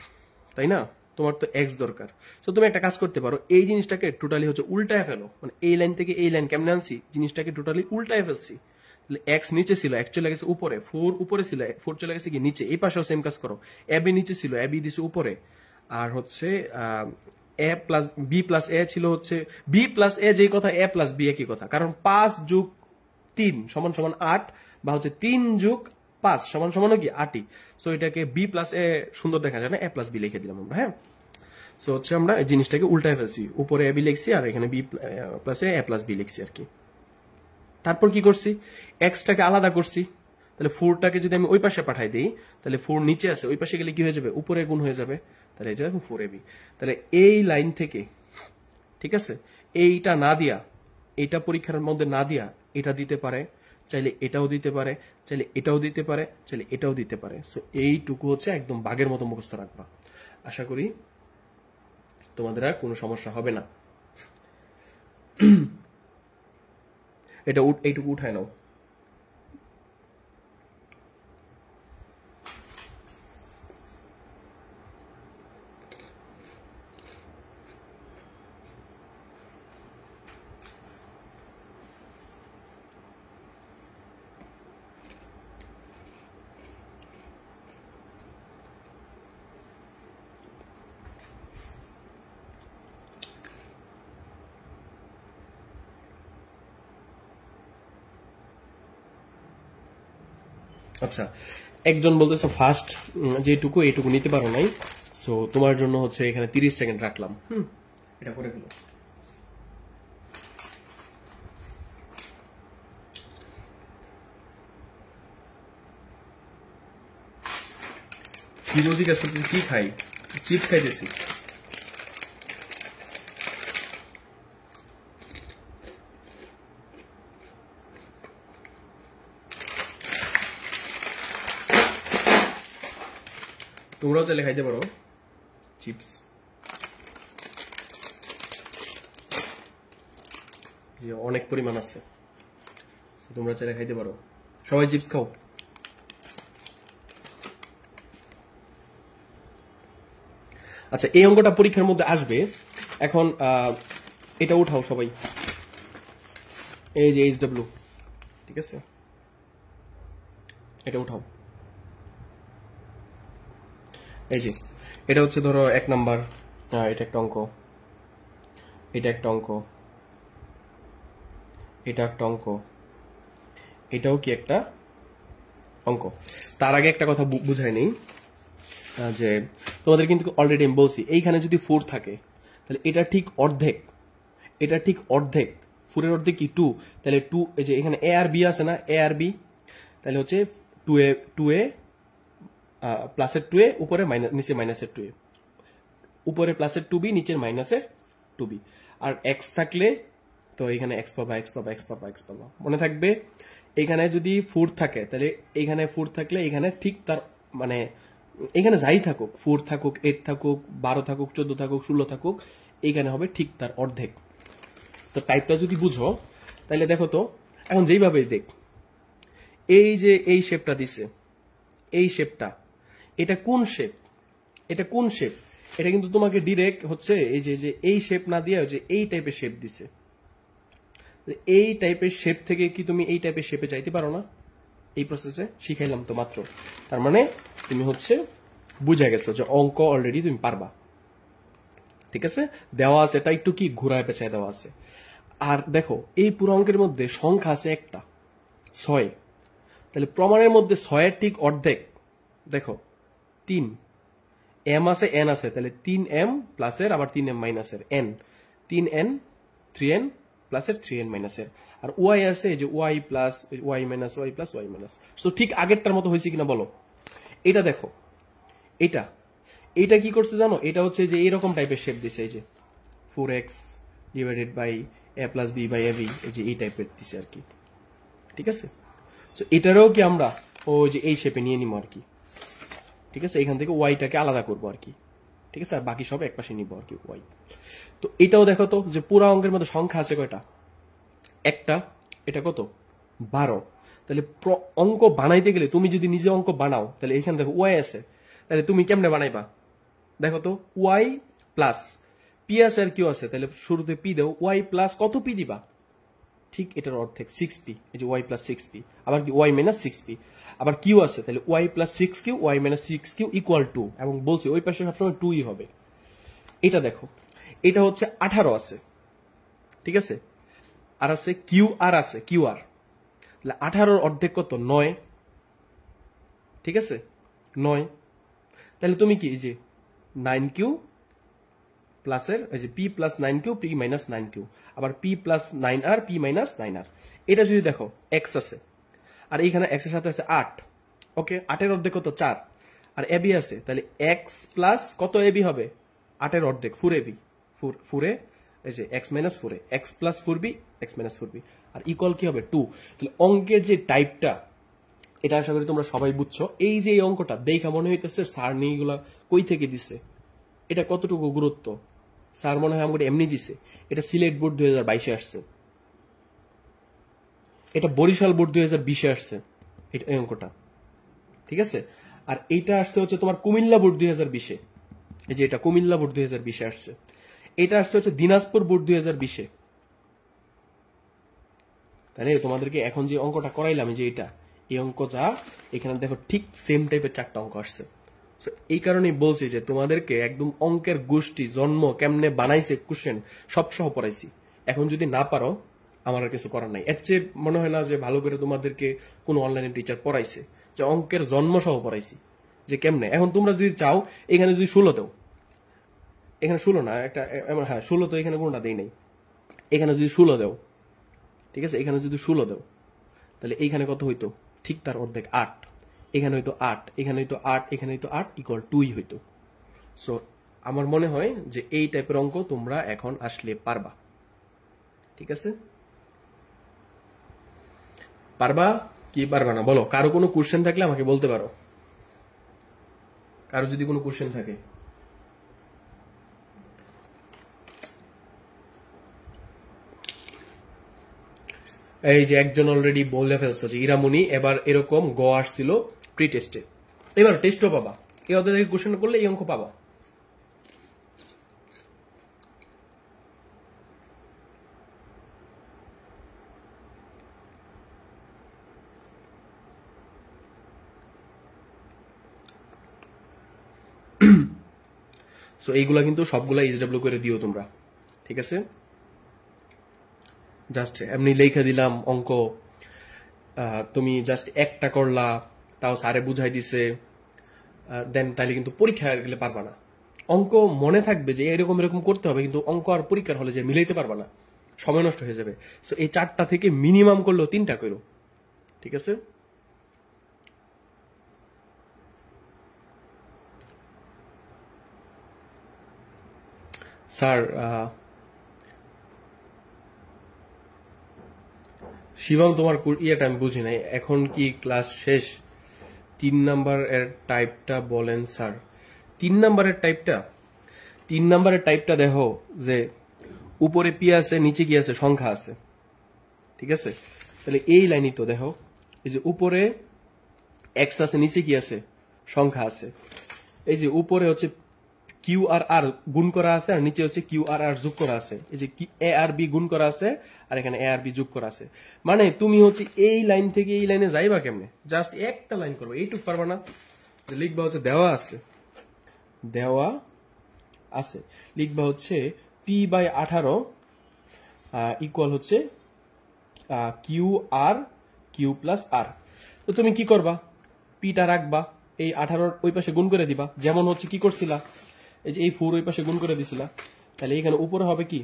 Speaker 1: তাই না, তোমার তো এক্স দরকার। তো তুমি একটা কাজ করতে পারো, এই জিনিসটাকে টোটালি হচ্ছে উল্টায় ফেলো, মানে এই লাইন থেকে এই লাইন কেমনে আনছি, জিনিসটাকে টোটালি উল্টায় ফেলছি। তাহলে এক্স নিচে ছিল, এক্স চলে গেছে উপরে, 4 উপরে ছিল, 4 চলে গেছে কি নিচে। এই পাশেও সেম কাজ করো, এবি নিচে ছিল, এবি দিছে উপরে, আর হচ্ছে এ প্লাস বি প্লাস এ ছিল হচ্ছে বি প্লাস এ, যেই কথা এ প্লাস বি একই কথা, কারণ 5 যোগ 3 সমান সমান 8, বা হচ্ছে 3 যোগ 5 সমান সমান কি 8ই। সো এটাকে বি প্লাস এ সুন্দর দেখা যায় না, এ প্লাস বি লিখে দিলাম আমরা, হ্যাঁ। সো হচ্ছে আমরা এই জিনিসটাকে উল্টায় ফেলছি, উপরে এ বি লিখছি আর এখানে বি প্লাসে এ প্লাস বি লিখছি আর কি। তারপর কি করছি, এক্সটাকে আলাদা করছি, তাহলে 4টাকে যদি আমি ওই পাশে পাঠাই দিই, তাহলে 4 নিচে আছে, ওই পাশে গেলে কি হয়ে যাবে, উপরে গুণ হয়ে যাবে, তাহলে এই যে দেখো 4ab। তাহলে এই লাইন থেকে, ঠিক আছে, এইটা না দিয়া, এইটা পরীক্ষার মধ্যে না দিয়া এটা দিতে পারে, চাইলে এটাও দিতে পারে, চাইলে এটাও দিতে পারে, চাইলে এটাও দিতে পারে। সো এইটুকু হচ্ছে একদম বাঘের মতো মুখস্থ রাখবা। আশা করি তোমাদের আর কোনো সমস্যা হবে না। এটা এইটুকু উঠায় নাও। আচ্ছা, একজন বলতেছে ফার্স্ট যেটুকু এইটুকু নিতে পারো নাই, সো তোমার জন্য হচ্ছে এখানে 30 সেকেন্ড রাখলাম। এটা করে ফেলো। কি জিজ্ঞাসা করতেছি, কি খাই? চিপস খাইতেছি। তোমরাও চাইলে খাইতে পারো চিপস, অনেক পরিমাণ আছে, তোমরা চাইলে খাইতে পারো। সবাই চিপস খাও। আচ্ছা, এই অঙ্কটা পরীক্ষার মধ্যে আসবে। এখন এটা উঠাও সবাই, এই যে HW, ঠিক আছে, এটা উঠাও। এই যে এটা হচ্ছে ধরো 1 নাম্বার, এটা একটা অঙ্ক, এটা একটা অঙ্ক, এটা একটা অঙ্ক, এটাও কি একটা অঙ্ক। তার আগে একটা কথা বুঝাই নেই, যে তোমাদের কিন্তু অলরেডি আমি বলছি এইখানে যদি 4 থাকে তাহলে এটা ঠিক অর্ধেক, এটা ঠিক অর্ধেক, 4 এর অর্ধেক কি 2, তাহলে 2, এই যে এখানে এ আর বি আছে না, এ আর বি, তাহলে হচ্ছে 2a প্লাসের 2a, উপরে নিচে মাইনাসের 2a, উপরে প্লাসের 2b, নিচের মাইনাসের 2b। আর এক্স থাকলে তো এখানে এক্স পাবা, এক্স পাবা, এক্স পাবা, এক্স পাবা। মনে থাকবে এখানে যদি 4 থাকে তাহলে এইখানে 4 থাকলে এখানে ঠিক তার মানে এখানে যাই থাকুক, 4 থাকুক, 8 থাকুক, 12 থাকুক, 14 থাকুক, 16 থাকুক, এইখানে হবে ঠিক তার অর্ধেক। তো টাইপটা যদি বুঝো তাহলে দেখো তো, এখন যেইভাবে দেখ, এই যে এই শেপটা দিছে, এই শেপটা, এটা কোন শেপ, এটা কোন শেপ, এটা কিন্তু তোমাকে ডিরেক্ট হচ্ছে এই যে এই শেপ না দিয়ে যে এই টাইপের শেপ দিছে, এই টাইপের শেপ থেকে কি তুমি এই টাইপের শেপে যাইতে পারো না? এই প্রসেসে শিখাইলাম তো মাত্র। তার মানে তুমি হচ্ছে বুঝে গেছো যে অঙ্ক অলরেডি তুমি পারবা, ঠিক আছে। দেওয়া আছে, এটা একটু কি ঘুরায় পেঁচায় দেওয়া আছে। আর দেখো এই পুরো অঙ্কের মধ্যে সংখ্যা আছে একটা 6, তাহলে প্রমাণের মধ্যে 6-এর ঠিক অর্ধেক, দেখো 3, এম আছে, এন আছে, তাহলে 3m প্লাসের আবার 3m মাইনাসের n, 3n 3n প্লাসের 3n মাইনাসের, আর ওয়াই আছে এই যে Y plus Y minus Y plus Y minus. So ঠিক আগেরটার মতো হয়েছে কিনা বলো। এটা দেখো, এটা কি করছে জানো, এটা হচ্ছে যে এরকম টাইপের শেপ দিছে, এই যে 4x divided by a plus b by ab, এই যে এই টাইপের দিছে আর কি, ঠিক আছে। সো এটারও কি আমরা ওই যে এই শেপে নিয়ে নিবো আর কি, ঠিক আছে। এখান থেকে ওয়াইটাকে আলাদা করবো আর কি, ঠিক আছে, আর বাকি সব এক পাশে নিবো আর কি ওয়াই। তো এটাও দেখো তো যে পুরা অঙ্কের মধ্যে সংখ্যা আছে কয়টা, একটা, এটা কত 12। তাহলে অঙ্ক বানাইতে গেলে তুমি যদি নিজে অঙ্ক বানাও তাহলে এখানে দেখো ওয়াই আছে, তাহলে তুমি কেমনে বানাইবা, দেখো তো ওয়াই প্লাস পি আছে আর কিউ আছে, তাহলে শুরুতে পি দাও, ওয়াই প্লাস কত পি দিবা, ঠিক এটার অর্ধেক 6p, এই যে ওয়াই প্লাস 6p, আবার কি ওয়াই মাইনাস 6p, আবার কিউ আছে, তাহলে Y plus 6q, Y minus 6q equal to, এবং বলছি ওই পাশে সবসময় 2ই হবে। এটা দেখো, এটা হচ্ছে 18 আছে, ঠিক আছে, আর আছে কিউ আর আছে কিউ আর, তাহলে 18-র অর্ধেক কত 9, ঠিক আছে 9, তাহলে তুমি কি এই যে 9q প্লাসের এই যে P plus 9q P minus 9q, আবার P plus 9r P minus 9r। এটা যদি দেখো এক্স আছে আর এইখানে এক্স এর সাথে আছে 8, ওকে 8 এর অর্ধেক কত 4, আর এবি আছে, তাহলে এক্স প্লাস কত এবি হবে 8 এর অর্ধেক 4 এবি, 4 এ এই যে x minus 4 a x plus 4b x minus 4b, আর ইকুয়াল কি হবে 2। তাহলে অঙ্কের যে টাইপটা এটা আশা করি তোমরা সবাই বুঝছো। এই যে এই অঙ্কটা দেখা মনে হইতেছে স্যার এইগুলা কই থেকে দিছে, এটা কতটুকু গুরুত্ব, স্যার মনে হয় আমাকে এমনি দিছে। এটা সিলেট বোর্ড 2022-এ আসছে, এটা বরিশাল বোর্ড 2020-এ আসছে এটা এই অঙ্কটা, ঠিক আছে। আর এইটা আসছে হচ্ছে তোমার কুমিল্লা বোর্ড 2020-এ, এই যে এটা কুমিল্লা বোর্ড 2020-এ আসছে। এটা আসছে হচ্ছে দিনাজপুর বোর্ড 2020-এ। তাই না, তোমাদেরকে এখন যে অঙ্কটা করাইলাম যে এটা এই অঙ্ক যা এখানে দেখো ঠিক সেম টাইপের 4টা অঙ্ক আসছে। এই কারণেই বলছি যে তোমাদেরকে একদম অঙ্কের গোষ্ঠী জন্ম কেমনে বানাইছে কোশ্চেন সব সহ পড়াইছি। এখন যদি না পারো আমার আর কিছু করার নাই। এর চেয়ে মনে হয় না যে ভালো করে তোমাদেরকে কোনো অনলাইনে টিচার পড়াইছে, যে অঙ্কের জন্ম সহ পড়াইছি যে কেমনে। এখন তোমরা যদি চাও এখানে যদি 16 দাও, এখানে 16 না একটা হ্যাঁ 16 তো এখানে কোনটা দেই নাই, এখানে যদি 16 দাও, ঠিক আছে, এখানে যদি 16 দাও তাহলে এইখানে কত হইতো ঠিক তার অর্ধেক 8, এখানে হইতো 8, এখানে হইতো 8, এখানে হইতো 8 ইকুয়াল 2 হইতো। সো আমার মনে হয় যে এই টাইপের অঙ্ক তোমরা এখন আসলে পারবা, ঠিক আছে। পারবা কি পারবা না বলো, কারো কোনো কোশ্চেন থাকলে আমাকে বলতে পারো, কারো যদি কোনো কোশ্চেন থাকে। এই যে একজন অলরেডি বলে ফেলছে যে ইরামনি এবার এরকম গ আসছিল প্রি টেস্টে, এবার টেস্টও পাবা, এই ওদের কোশ্চেন করলে এই অঙ্ক পাবা। সো এইগুলা কিন্তু সবগুলা এইচডব্লিউ করে দিও তোমরা, ঠিক আছে। জাস্ট এমনি লেখা দিলাম অঙ্ক, তুমি জাস্ট একটা করলা তাও স্যারে বুঝাই দিছে, দেন তাইলে কিন্তু পরীক্ষায় গেলে পারবা না। অঙ্ক মনে থাকবে যে এরকম এরকম করতে হবে, কিন্তু অঙ্ক আর পরীক্ষার হলে যে মিলাইতে পারবা না, সময় নষ্ট হয়ে যাবে। সো এই 4টা থেকে মিনিমাম করলেও 3টা করো, ঠিক আছে। স্যার শিবম তোমার ইয়েটা আমি বুঝি নাই, এখন কি ক্লাস শেষ? 3 নাম্বার এর টাইপটা বলেন স্যার। 3 নাম্বারের টাইপটা, 3 নাম্বারের টাইপটা দেখো যে উপরে পি আছে নিচে কি আছে সংখ্যা আছে, ঠিক আছে। তাহলে এই লাইনই তো দেখো, এই যে উপরে এক্স আছে নিচে কি আছে সংখ্যা আছে, এই যে উপরে হচ্ছে কিউ আর আর গুণ করা আছে আর নিচে হচ্ছে কিউ আর আর যোগ করা আছে, এই যে এ আর বি গুণ করা আছে আর এখানে এ আর বি যোগ করা আছে। মানে তুমি হচ্ছে এই লাইন থেকে এই লাইনে যাইবা কেমনে, জাস্ট একটা লাইন করবে, এইটুক পারবা না। লিখবা হচ্ছে দেওয়া আছে, দেওয়া আছে লিখবা হচ্ছে পি বাই 18 ইকুয়াল হচ্ছে কিউ আর কিউ প্লাস আর। তো তুমি কি করবা, পিটা রাখবা, এই 18 ওই পাশে গুণ করে দিবা, যেমন হচ্ছে কি করছিলা, এই যে এই 4 ওই পাশে গুণ করে দিছিলা, তাহলে এখানে উপরে হবে কি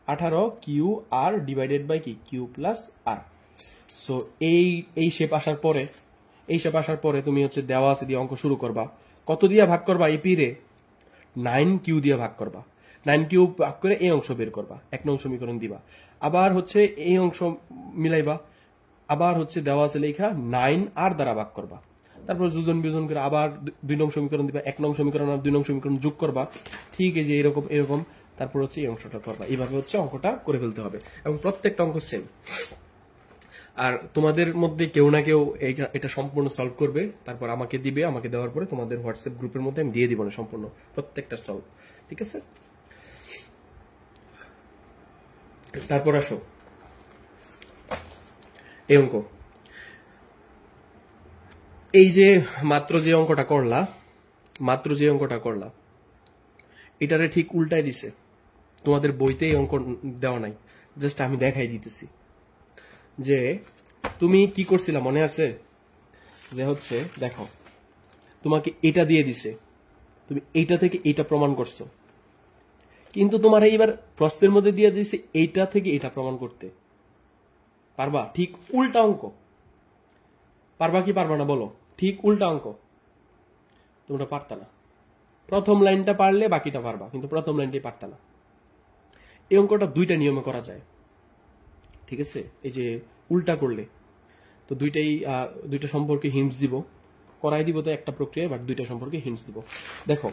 Speaker 1: 18 কিউ আর ডিভাইডেড বাই কি কিউ প্লাস আর। সো এই শেপ আসার পরে, এই শেপ আসার পরে তুমি হচ্ছে দেওয়া আছে দিয়ে অঙ্ক শুরু করবা। কত দিয়ে ভাগ করবা, এই পি রে 9 কিউ দিয়ে ভাগ করবা, 9 কিউ ভাগ করে এই অংশ বের করবা, 1 নং সমীকরণ দিবা, আবার হচ্ছে এই অংশ মিলাইবা, আবার হচ্ছে দেওয়া আছে লেখা 9 আর দ্বারা ভাগ করবা, তারপর যোজন বিয়োজন করে আবার 2 নং সমীকরণ দিবা, 1 নং সমীকরণ আর 2 নং সমীকরণ যোগ করবা, ঠিক এই যে এরকম এরকম, তারপর হচ্ছে এই অংশটা করবা। এইভাবে হচ্ছে অঙ্কটা করে ফেলতে হবে এবং প্রত্যেকটা অঙ্ক সেম। আর তোমাদের মধ্যে কেউ না কেউ এটা সম্পূর্ণ সলভ করবে, তারপর আমাকে দিবে, আমাকে দেওয়ার পরে তোমাদের হোয়াটসঅ্যাপ গ্রুপের মধ্যে আমি দিয়ে দিব না সম্পূর্ণ প্রত্যেকটা সলভ, ঠিক আছে। তারপর আসো এই অঙ্ক, এই যে মাত্র যে অঙ্কটা করলা এটারে ঠিক উল্টাই দিছে, তোমাদের বইতে এই অঙ্ক দেওয়া নাই, জাস্ট আমি দেখাই দিতেছি যে তুমি কি করছিলা মনে আছে, যে হচ্ছে দেখো তোমাকে এটা দিয়ে দিছে, তুমি এইটা থেকে এইটা প্রমাণ করছো, কিন্তু তোমার এইবার প্রশ্নের মধ্যে দিয়ে দিয়েছে এইটা থেকে এটা প্রমাণ করতে। পারবা? ঠিক উল্টা অঙ্ক। পারবা কি পারবা না বলো? ঠিক উল্টা অঙ্ক। তোমরা পারতা না। প্রথম লাইনটা পারলে বাকিটা পারবা, কিন্তু প্রথম লাইনটাই পারতা না। এই অঙ্কটা দুইটা নিয়মে করা যায়, ঠিক আছে? এই যে উল্টা করলে তো দুইটা সম্পর্কে হিন্টস দিব, করাই দিব তো একটা প্রক্রিয়া, বাট দুইটা সম্পর্কে হিন্টস দিব। দেখো,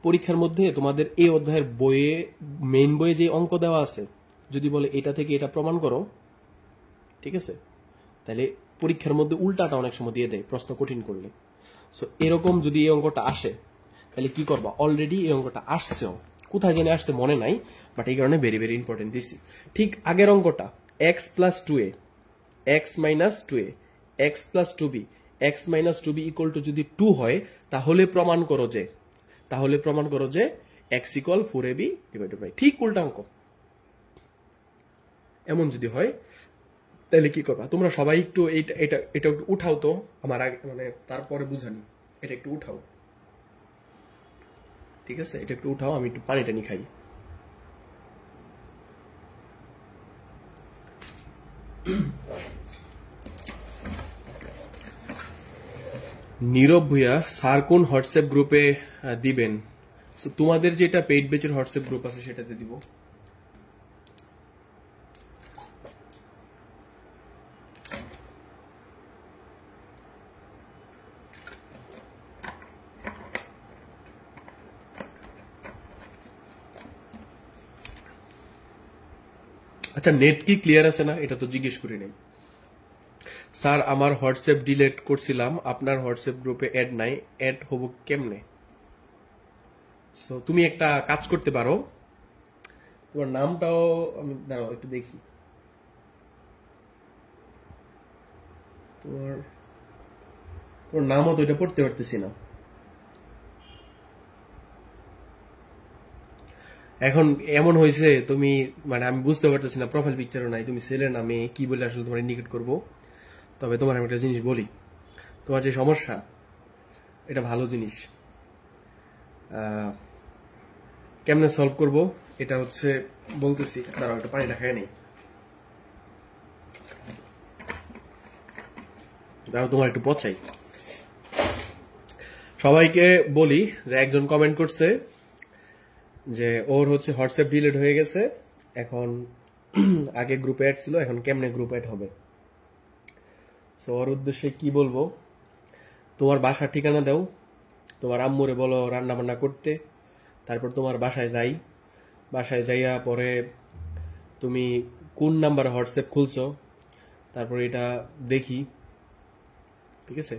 Speaker 1: পরীক্ষার মধ্যে তোমাদের এই অধ্যায়ের বইয়ে, মেইন বইয়ে যে অঙ্ক দেওয়া আছে, যদি বলে এটা থেকে এটা প্রমাণ করো, ঠিক আছে, তাহলে পরীক্ষার মধ্যে উল্টাটা অনেক সময় দিয়ে দেয় প্রশ্ন কঠিন করলে। সো এরকম যদি এই অঙ্কটা আসে তাহলে কি করবা? অলরেডি এই অঙ্কটা আসছেও, কোথায় জানি আসছে মনে নাই, বাট এই কারণে ভেরি ভেরি ইম্পর্টেন্ট দিছি। ঠিক আগের অঙ্কটা x plus 2a, x minus 2a, x plus 2b, x minus 2b equal to যদি 2 হয়, তাহলে প্রমাণ করো যে x equal 4ab divided by, ঠিক উল্টা অঙ্ক। এমন যদি হয় তাহলে কি করবা? তোমরা সবাই একটু এটা এটা এটা একটু উঠাও তো, আমার আগে মানে তারপরে বুঝানি। এটা একটু উঠাও, ঠিক আছে? এটা একটু উঠাও, আমি একটু পানি টানি খাই। নীরব ভুইয়া স্যার কোন হোয়াটসঅ্যাপ গ্রুপে দিবেন? তোমাদের যেটা পেইড ব্যাচের হোয়াটসঅ্যাপ গ্রুপ আছে সেটাতে দিব। আচ্ছা, নেট কি ক্লিয়ার আছে না এটা তো জিজ্ঞেস করি নাই। স্যার আমার হোয়াটসঅ্যাপ ডিলিট করছিলাম, আপনার হোয়াটসঅ্যাপ গ্রুপে অ্যাড নাই, অ্যাড হব কেমনে? সো তুমি একটা কাজ করতে পারো, তোমার নামটাও আমি দাঁড়াও একটু দেখি। তোমার নামও তো এটা পড়তে পারতেছি না। এখন এমন হয়েছে তুমি মানে আমি বুঝতে পারতেছি না, প্রোফাইল পিকচারও নাই, তুমি ছেলে নামে কি বলে আসলে তোমার ইন্ডিকেট করবো। তবে তোমার আমি একটা জিনিস বলি, তোমার যে সমস্যা এটা ভালো জিনিস, কেমনে সলভ করব এটা হচ্ছে বলতেছি। দাঁড়াও একটা পানিটা খায় নেই, দাঁড়াও তোমার একটু পচাই। সবাইকে বলি যে একজন কমেন্ট করছে যে ওর হচ্ছে হোয়াটসঅ্যাপ ডিলিট হয়ে গেছে, এখন আগে গ্রুপে অ্যাড ছিল, এখন কেমনে গ্রুপ অ্যাড হবে। সো ওর উদ্দেশ্যে কি বলবো, তোমার বাসার ঠিকানা দাও, তোমার আম্মুরে বলো রান্না বান্না করতে, তারপর তোমার বাসায় যাই, বাসায় যাইয়া পরে তুমি কোন নাম্বারে হোয়াটসঅ্যাপ খুলছো, তারপর এটা দেখি, ঠিক আছে?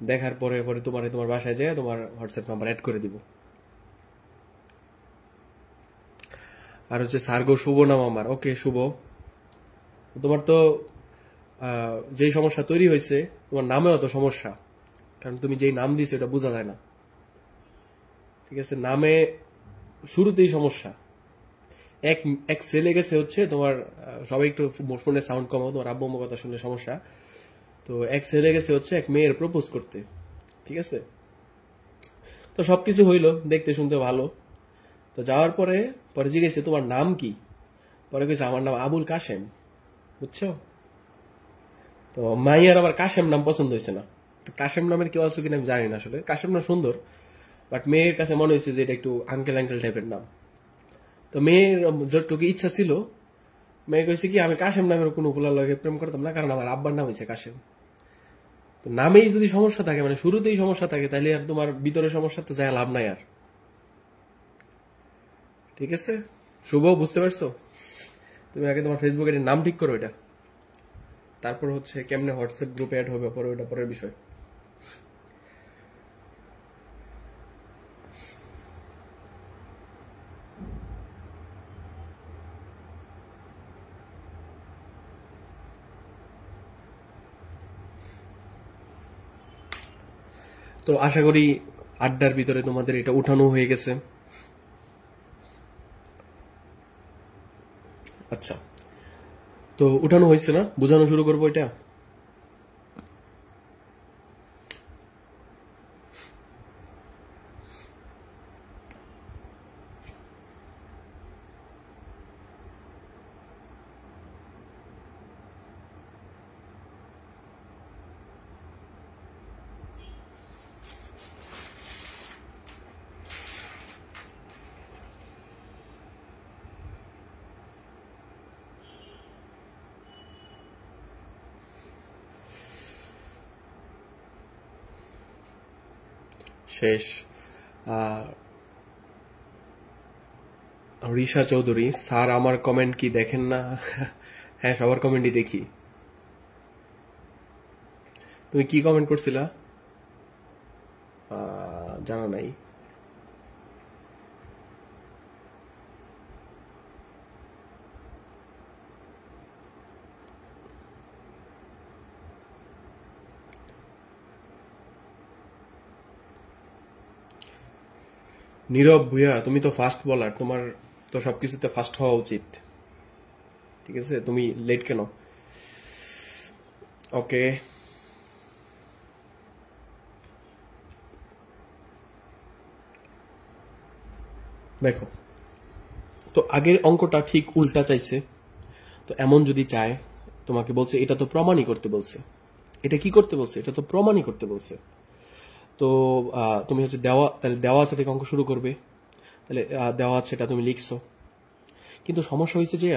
Speaker 1: দেখার পরে পরে তোমার বাসায় যাইয়া তোমার হোয়াটসঅ্যাপ নাম্বার অ্যাড করে দিব। আর হচ্ছে সার্গো শুভ নাম আমার, ওকে শুভ, তোমার তো যেই সমস্যা তৈরি হয়েছে তোমার নামেও তো সমস্যা, কারণ তুমি যেই নাম দিছো এটা বোঝা যায় না, ঠিক আছে? নামে শুরুতেই সমস্যা। এক ছেলে গেছে হচ্ছে তোমার, সবাই একটু ফোনে সাউন্ড কমাও, তোমার আব্বু আম্মুর কথা শুনলে সমস্যা। তো এক ছেলে গেছে হচ্ছে এক মেয়ের প্রপোজ করতে, ঠিক আছে? তো সবকিছু হইলো, দেখতে শুনতে ভালো। তো যাওয়ার পরে জিজ্ঞেসে তোমার নাম কি, পরে কইছে আমার নাম আবুল কাশেম, বুঝছো? তো মাইয়ার আবার কাশেম নাম পছন্দ হয়েছে না। তো কাশেম নামের কেউ আছে কিনা আমি জানি না, আসলে কাশেম নাম সুন্দর, বাট মেয়ের কাছে মনে হয়েছে যে এটা একটু আঙ্কেল আঙ্কেল টাইপের নাম। তো মেয়ের যতটুকু ইচ্ছা ছিল, মেয়ে কইছে কি আমি কাশেম নামের কোনো পোলার লগে প্রেম করতাম না, কারণ আমার আব্বার নাম হয়েছে কাশেম। তো নামেই যদি সমস্যা থাকে, মানে শুরুতেই সমস্যা থাকে, তাহলে আর তোমার ভিতরে সমস্যা তো যায় লাভ নাই আর, ঠিক আছে? শুভ, বুঝতে পারছো? তুমি আগে তোমার ফেসবুকের নাম ঠিক করো এটা, তারপর হচ্ছে কেমনে হোয়াটসঅ্যাপ গ্রুপে অ্যাড হবে পরে, ওটা পরের বিষয়। তো আশা করি আড্ডার ভিতরে তোমাদের এটা উঠানো হয়ে গেছে। আচ্ছা, তো উঠানো হয়েছে না, বোঝানো শুরু করবো এটা। শেষ। রিশা চৌধুরী, স্যার আমার কমেন্ট কি দেখেন না? হ্যাঁ, সবার কমেন্টই দেখি। তুমি কি কমেন্ট করছিলা? জানা নাই। নীরব ভুইয়া, তুমি তো ফাস্ট বলার, তোমার তো সবকিছুতে ফাস্ট হওয়া উচিত। ঠিক আছে, তুমি লেট কেন? ওকে, দেখো তো আগের অঙ্কটা ঠিক উল্টা চাইছে। তো এমন যদি চায়, তোমাকে বলছে এটা তো প্রমাণই করতে বলছে। এটা কি করতে বলছে? এটা তো প্রমাণই করতে বলছে। তো তুমি হচ্ছে দেওয়া, তাহলে দেওয়া আছে থেকে অঙ্ক শুরু করবে। তাহলে দেওয়া আছে, এটা তুমি লিখছো। কিন্তু সমস্যা হয়েছে যে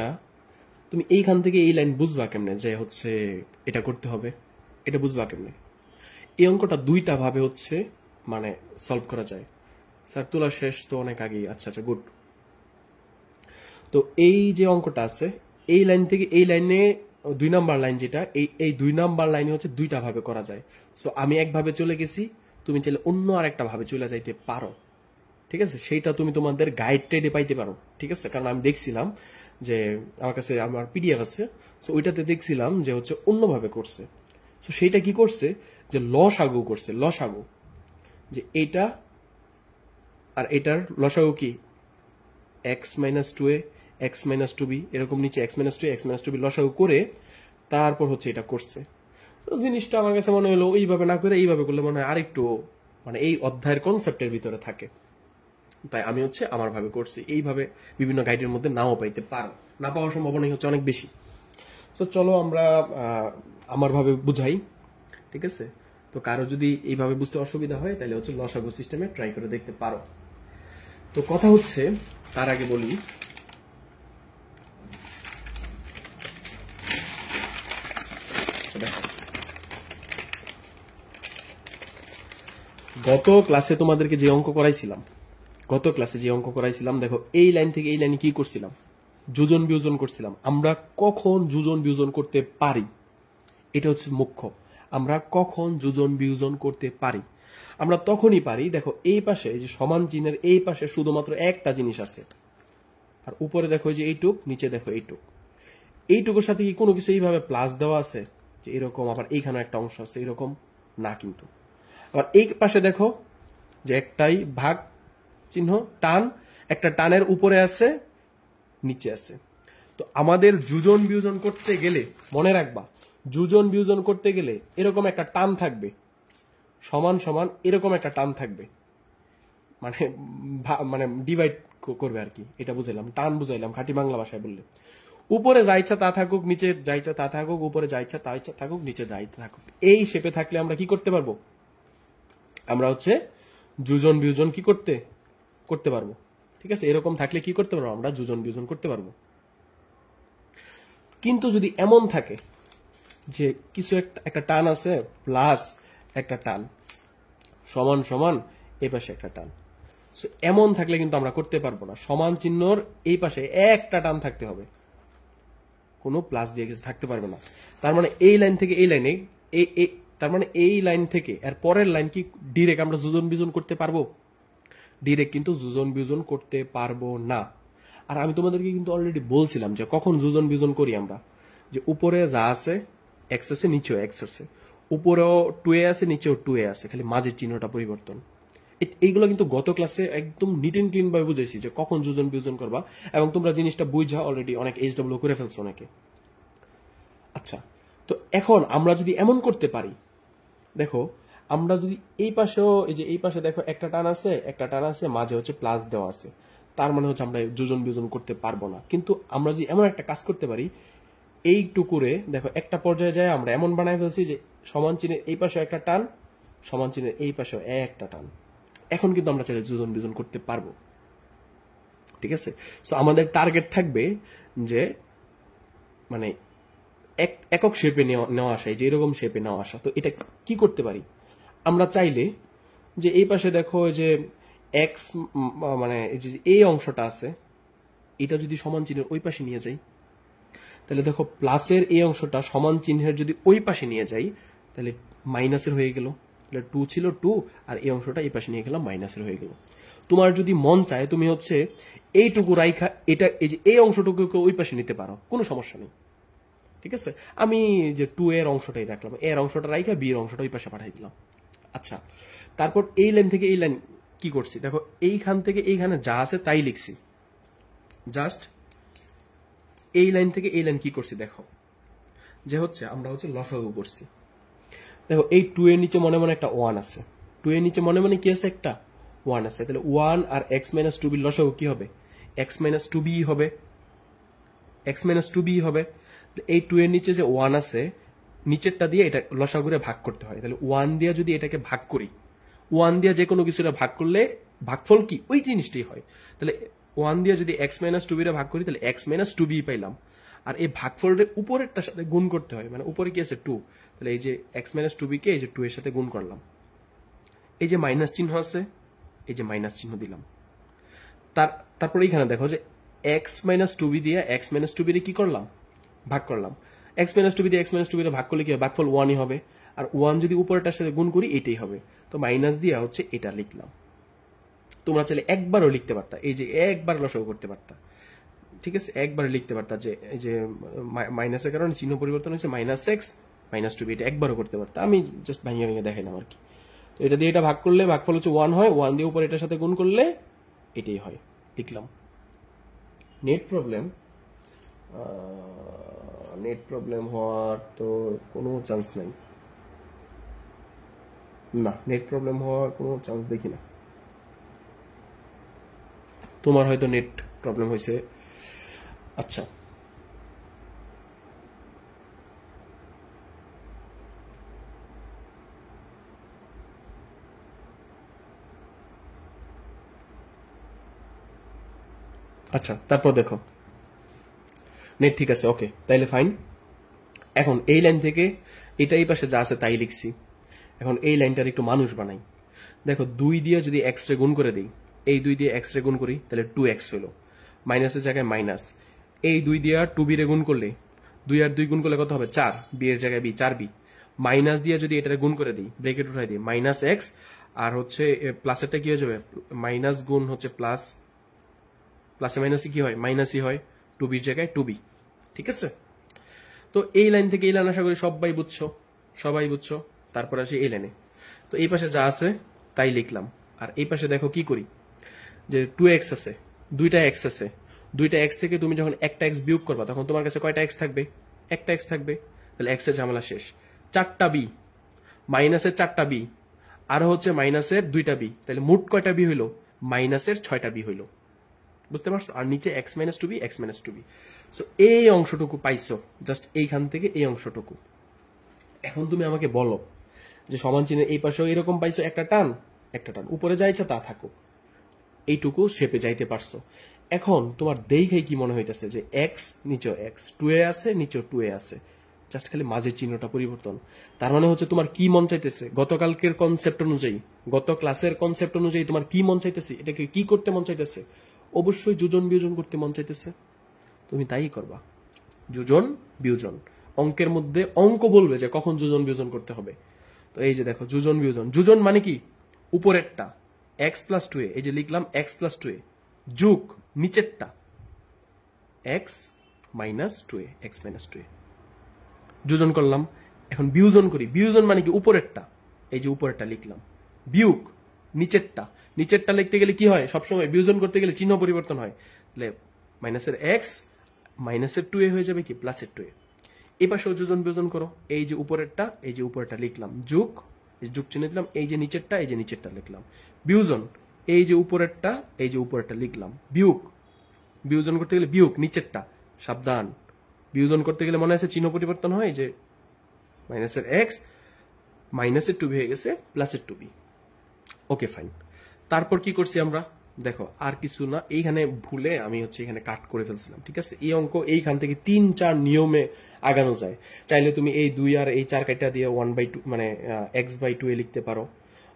Speaker 1: তুমি এইখান থেকে এই লাইন বুঝবা কেমনে যে হচ্ছে এটা করতে হবে? এটা বুঝবা কেমনে? এই অঙ্কটা দুইটা ভাবে হচ্ছে মানে সলভ করা যায়। স্যার তোলা শেষ তো অনেক আগেই। আচ্ছা আচ্ছা, গুড। তো এই যে অঙ্কটা আছে, এই লাইন থেকে এই লাইনে 2 নাম্বার লাইন যেটা, এই 2 নাম্বার লাইনে হচ্ছে দুইটা ভাবে করা যায়। সো আমি একভাবে চলে গেছি, তুমি চাইলে অন্য আর একটা ভাবে চলে যাইতে পারো। ঠিক আছে, সেইটা তুমি তোমাদের গাইড টাইডে পাইতে পারো। ঠিক আছে, কারণ আমি দেখছিলাম যে আমার কাছে আমার পিডিএফ আছে, সো ওইটাতে দেখছিলাম যে হচ্ছে অন্যভাবে করছে। সো সেইটা কি করছে যে লসাগু করছে, লসাগু, যে এইটা আর এটার লসাগু কি X minus two A, X minus two B, এরকম নিচে X minus two, X minus two B লসাগু করে তারপর হচ্ছে এটা করছে। তো জিনিসটা আমার কাছে মনে হলো এইভাবে না করে এইভাবে করলে মনে হয় আরেকটু মানে এই অধ্যায়ের কনসেপ্টের ভিতরে থাকে। তাই আমি হচ্ছে আমার ভাবে করছি। এইভাবে বিভিন্ন গাইডের মধ্যে নাও পাইতে পারো, না পাওয়ার সম্ভাবনাই হচ্ছে অনেক বেশি। তো চলো আমরা আমার ভাবে বুঝাই। ঠিক আছে, তো কারো যদি এইভাবে বুঝতে অসুবিধা হয় তাহলে হচ্ছে লসাগু সিস্টেমে ট্রাই করে দেখতে পারো। তো কথা হচ্ছে, তার আগে বলি গত ক্লাসে তোমাদেরকে যে অঙ্ক করাইছিলাম, দেখো এই লাইন থেকে এই লাইনে কি করছিলাম? যোজন বিয়োজন করছিলাম। আমরা কখন যোজন বিয়োজন করতে পারি, এটা হচ্ছে মুখ্য। আমরা কখন যোজন বিয়োজন করতে পারি? আমরা তখনই পারি, দেখো এই পাশে যে সমান চিহ্নের এই পাশে শুধুমাত্র একটা জিনিস আছে, আর উপরে দেখো যে এইটুক, নিচে দেখো এইটুক। এইটুকুর সাথে কি কোনো কিছু এইভাবে প্লাস দেওয়া আছে যে এরকম, আবার এইখানে একটা অংশ আছে এরকম? না। কিন্তু আবার এই পাশে দেখো যে একটাই ভাগ চিহ্ন, টান, একটা টানের উপরে আছে নিচে আছে। তো আমাদের যোজন বিয়োজন করতে গেলে মনে রাখবা, যোজন বিয়োজন করতে গেলে এরকম একটা টান থাকবে, সমান সমান এরকম একটা টান থাকবে, মানে মানে ডিভাইড করবে আর কি। এটা বুঝাইলাম, টান বুঝাইলাম খাঁটি বাংলা ভাষায় বললে। উপরে যা ইচ্ছা তা থাকুক, নিচে যা ইচ্ছা তা থাকুক, উপরে যা ইচ্ছা তা ইচ্ছা থাকুক, নিচে যা ইচ্ছা থাকুক। এই শেপে থাকলে আমরা কি করতে পারবো? আমরা হচ্ছে যোজন বিয়োজন কি করতে পারবো। ঠিক আছে, এরকম থাকলে কি করতে পারবো? আমরা যোজন বিয়োজন করতে পারবো। কিন্তু যদি এমন থাকে যে কিছু একটা টান আছে প্লাস একটা টান সমান সমান এই পাশে একটা টান, এমন থাকলে কিন্তু আমরা করতে পারবো না। সমান চিহ্নর এই পাশে একটা টান থাকতে হবে, কোনো প্লাস দিয়ে কিছু থাকতে পারবে না। তার মানে এই লাইন থেকে এই লাইনে, তার মানে এই লাইন থেকে এর পরের লাইন কি ডিরেক্ট আমরা যোজন বিয়োজন করতে পারবো? ডিরেক্ট কিন্তু যোজন বিয়োজন করতে পারবো না। আর আমি তোমাদেরকে কিন্তু অলরেডি বলছিলাম যে কখন যোজন বিয়োজন করি আমরা, যে উপরে যা আছে এক্স আছে, নিচেও এক্স আছে, উপরেও 2a আছে, নিচেও 2a আছে, খালি মাঝের চিহ্নটা পরিবর্তন। এইগুলো কিন্তু গত ক্লাসে একদম নিট এন্ড ক্লিন ভাবে বুঝাইছি যে কখন যোজন বিয়োজন করবা, এবং তোমরা জিনিসটা বুঝা অলরেডি অনেক এইচডব্লিউ করে ফেলছো অনেকে। আচ্ছা, তো এখন আমরা যদি এমন করতে পারি, দেখো আমরা যদি এই পাশেও, এই যে এই পাশে দেখো একটা টান আছে, একটা টান আছে, মাঝে হচ্ছে প্লাস দেওয়া আছে, তার মানে হচ্ছে আমরা যোজন বিয়োজন করতে পারবো না। কিন্তু আমরা যদি এমন একটা কাজ করতে পারি, এইটুকুরে দেখো একটা পর্যায়ে যায় আমরা এমন বানাই ফেলছি যে সমান চিহ্নের এই পাশে একটা টান, সমান চিহ্নের এই পাশেও একটা টান। এখন কিন্তু আমরা চাইলে যোজন বিয়োজন করতে পারবো। ঠিক আছে, সো আমাদের টার্গেট থাকবে যে মানে একক শেপে নেওয়া আসা, যে এরকম শেপে নেওয়া আসা। তো এটা কি করতে পারি? আমরা চাইলে যে এই পাশে দেখো যে এক্স মানে এই যে এই অংশটা আছে, এটা যদি সমান চিহ্নের ওই পাশে নিয়ে যাই, তাহলে দেখো প্লাসের এই অংশটা সমান চিহ্নের যদি ওই পাশে নিয়ে যাই, তাহলে মাইনাসের হয়ে গেল। তাহলে 2 ছিল 2, আর এই অংশটা এই পাশে নিয়ে গেলাম, মাইনাসের হয়ে গেল। তোমার যদি মন চায় তুমি হচ্ছে এইটুকু রাইখা এটা এই যে এই অংশটুকুকে ওই পাশে নিতে পারো, কোনো সমস্যা নেই। ঠিক আছে, আমি যে 2 এর অংশটাই রাখলাম, এর অংশটা রাইখা বি এর অংশটা ওই পাশে পাঠাই দিলাম। আচ্ছা, তারপর এই লাইন থেকে এই লাইন কি করছি দেখো, এইখান থেকে এইখানে যা আছে তাই লিখছি। জাস্ট এই লাইন থেকে এই লাইন কি করছি দেখো, যে হচ্ছে আমরা হচ্ছে লসাগু করছি। দেখো এই 2 এর নিচে মনে মনে একটা 1 আছে, 2 এর নিচে মনে মনে কি আছে, একটা 1 আছে। তাহলে 1 আর x মাইনাস 2b লসাগু কি হবে, x মাইনাস 2b হবে, x মাইনাস 2b হবে। এই 2 এর নিচে যে 1 আছে, নিচেরটা দিয়ে এটা লসাগুরে ভাগ করতে হয়। তাহলে 1 দিয়ে যদি এটাকে ভাগ করি, 1 দিয়ে যে কোনো কিছুটা ভাগ করলে ভাগফল কি ওই জিনিসটাই হয়। তাহলে 1 দিয়ে যদি x মাইনাস 2b রে ভাগ করি, তাহলে x মাইনাস 2b পাইলাম। আর এই ভাগফলের উপরেরটার সাথে গুণ করতে হয়, মানে উপরে কি আছে 2, তাহলে এই যে x মাইনাস 2b কে এই যে 2 এর সাথে গুণ করলাম। এই যে মাইনাস চিহ্ন আছে, এই যে মাইনাস চিহ্ন দিলাম। তারপর এইখানে দেখো যে x মাইনাস 2b দিয়ে x মাইনাস 2b রে কি করলাম, ভাগ করলাম। x মাইনাস 2b দিয়ে x মাইনাস 2b রে ভাগ করলে কি হবে, ভাগফল 1ই হবে। আর 1 যদি উপরেরটার সাথে গুণ করি এটাই হবে। তো মাইনাস দিয়ে হচ্ছে এটা লিখলাম। তোমরা চাইলে একবারও লিখতে পারতা, এই যে একবার লসাগু করতে পারতা। ঠিক আছে, একবার লিখতে পারতা যে এই যে মাইনাসের কারণে চিহ্ন পরিবর্তন হয়েছে, মাইনাস এক্স মাইনাস 2b, এটা একবারও করতে পারতা। আমি জাস্ট ভাঙিয়ে ভেঙে দেখাইলাম আর কি। তো এটা দিয়ে এটা ভাগ করলে ভাগফল হচ্ছে 1 হয়, 1 দিয়ে উপর এটার সাথে গুণ করলে এটাই হয়, লিখলাম। নেট প্রবলেম হওয়ার তো কোনো চান্স নাই, না নেট প্রবলেম হওয়ার কোনো চান্স দেখি না। তোমার হয়তো নেট প্রবলেম হয়েছে। আচ্ছা, আচ্ছা তারপর দেখো নেট ঠিক আছে, ওকে, তাইলে ফাইন। এখন এই লাইন থেকে এটা এই পাশে যা আছে তাই লিখছি। এখন এই লাইনটার একটু মানুষ বানাই। দেখো 2 দিয়ে যদি এক্স রে গুণ করে দিই, এই 2 দিয়ে এক্স রে গুণ করি, তাহলে 2x হলো, মাইনাসের জায়গায় মাইনাস। এই 2 দিয়ে 2b রে গুণ করলে, 2 আর 2 গুণ করলে কত হবে, 4, বি এর জায়গায় বি, 4b। মাইনাস দিয়ে যদি এটা গুণ করে দিই, ব্রেকেট উঠাই দিই, মাইনাস এক্স, আর হচ্ছে প্লাসেরটা কি হয়ে যাবে, মাইনাস গুণ হচ্ছে প্লাস, প্লাসে মাইনাসই কি হয়, মাইনাসই হয়, 2b এর জায়গায় 2b। ঠিক আছে, তো এই লাইন থেকে এই লাইন আশা করি সবাই বুঝছো। তারপর আসি এই লাইনে। তো এই পাশে যা আছে তাই লিখলাম। আর এই পাশে দেখো কি করি, যে 2x আছে, দুইটা x আছে, দুইটা x থেকে তুমি যখন একটা x বিয়োগ করবা তখন তোমার কাছে কয়টা x থাকবে, একটা x থাকবে। তাহলে x এর ঝামেলা শেষ। 4টা b, মাইনাসের 4টা b, আর হচ্ছে মাইনাসের 2টা b, তাহলে মোট কয়টা b হইলো, মাইনাসের 6টা b হইলো। বুঝতে পারছো? আর নিচে x minus 2b, x minus 2b। So এই অংশটুকু পাইছো, জাস্ট এইখান থেকে এই অংশটুকু। এখন তুমি আমাকে বলো যে সমান চিহ্নের এই পাশেও এরকম পাইছো, একটা টান, উপরে যা ইচ্ছা তা থাকো, এইটুকু শেপে যাইতে পারছো। এখন তোমার দেখাই কি মনে হইতেছে যে এক্স নিচেও এক্স, 2a আছে নিচেও 2a আছে, জাস্ট খালি মাঝের চিহ্নটা পরিবর্তন। তার মানে হচ্ছে তোমার কি মন চাইতেছে, গতকালকের কনসেপ্ট অনুযায়ী, গত ক্লাসের কনসেপ্ট অনুযায়ী তোমার কি মন চাইতেছে, এটাকে কি করতে মন চাইতেছে, অবশ্যই যোজন বিয়োজন করতে মন চাইতেছে। তুমি তাই করবা, যোজন বিয়োজন। অঙ্কের মধ্যে অঙ্ক বলবে যে কখন যোজন বিয়োজন করতে হবে। তো এই যে দেখো যোজন বিয়োজন, যোজন মানে কি, উপরেরটা x প্লাস 2a, এই যে লিখলাম x প্লাস 2a, যোগ নিচেরটা x minus 2a, x minus 2a, যোজন করলাম। এখন বিয়োজন করি, বিয়োজন মানে কি, উপরেরটা, এই যে উপরেরটা লিখলাম, বিয়োগ নিচেরটা লিখতে গেলে কি হয়, সবসময় বিয়োজন করতে গেলে চিহ্ন পরিবর্তন হয়। তাহলে মাইনাসের x মাইনাসের 2a হয়ে যাবে কি, প্লাসের 2a। এই পাশেও যোজন বিয়োজন করো, এই যে উপরেরটা, এই যে উপরেরটা লিখলাম, যোগ, যোগ চিহ্ন দিলাম, এই যে নিচেরটা লিখলাম, বিয়োজন, এই যে উপরেরটা, এই যে উপরেরটা লিখলাম, বিয়োগ, বিয়োজন করতে গেলে বিয়োগ নিচেরটা, সাবধান, বিয়োজন করতে গেলে মনে আছে চিহ্ন পরিবর্তন হয়, যে মাইনাসের x মাইনাসের 2b হয়ে গেছে প্লাসের 2b। Okay fine. তারপর কি করছি আমরা, দেখো আর কিছু না, এইখানে ভুলে আমি হচ্ছে এখানে কাট করে ফেলছিলাম। ঠিক আছে, এই অঙ্ক এইখান থেকে 3-4 নিয়মে আগানো যায়। চাইলে তুমি এই 2 আর এই 4 কাটা দিয়ে 1/2 মানে x/2a লিখতে পারো,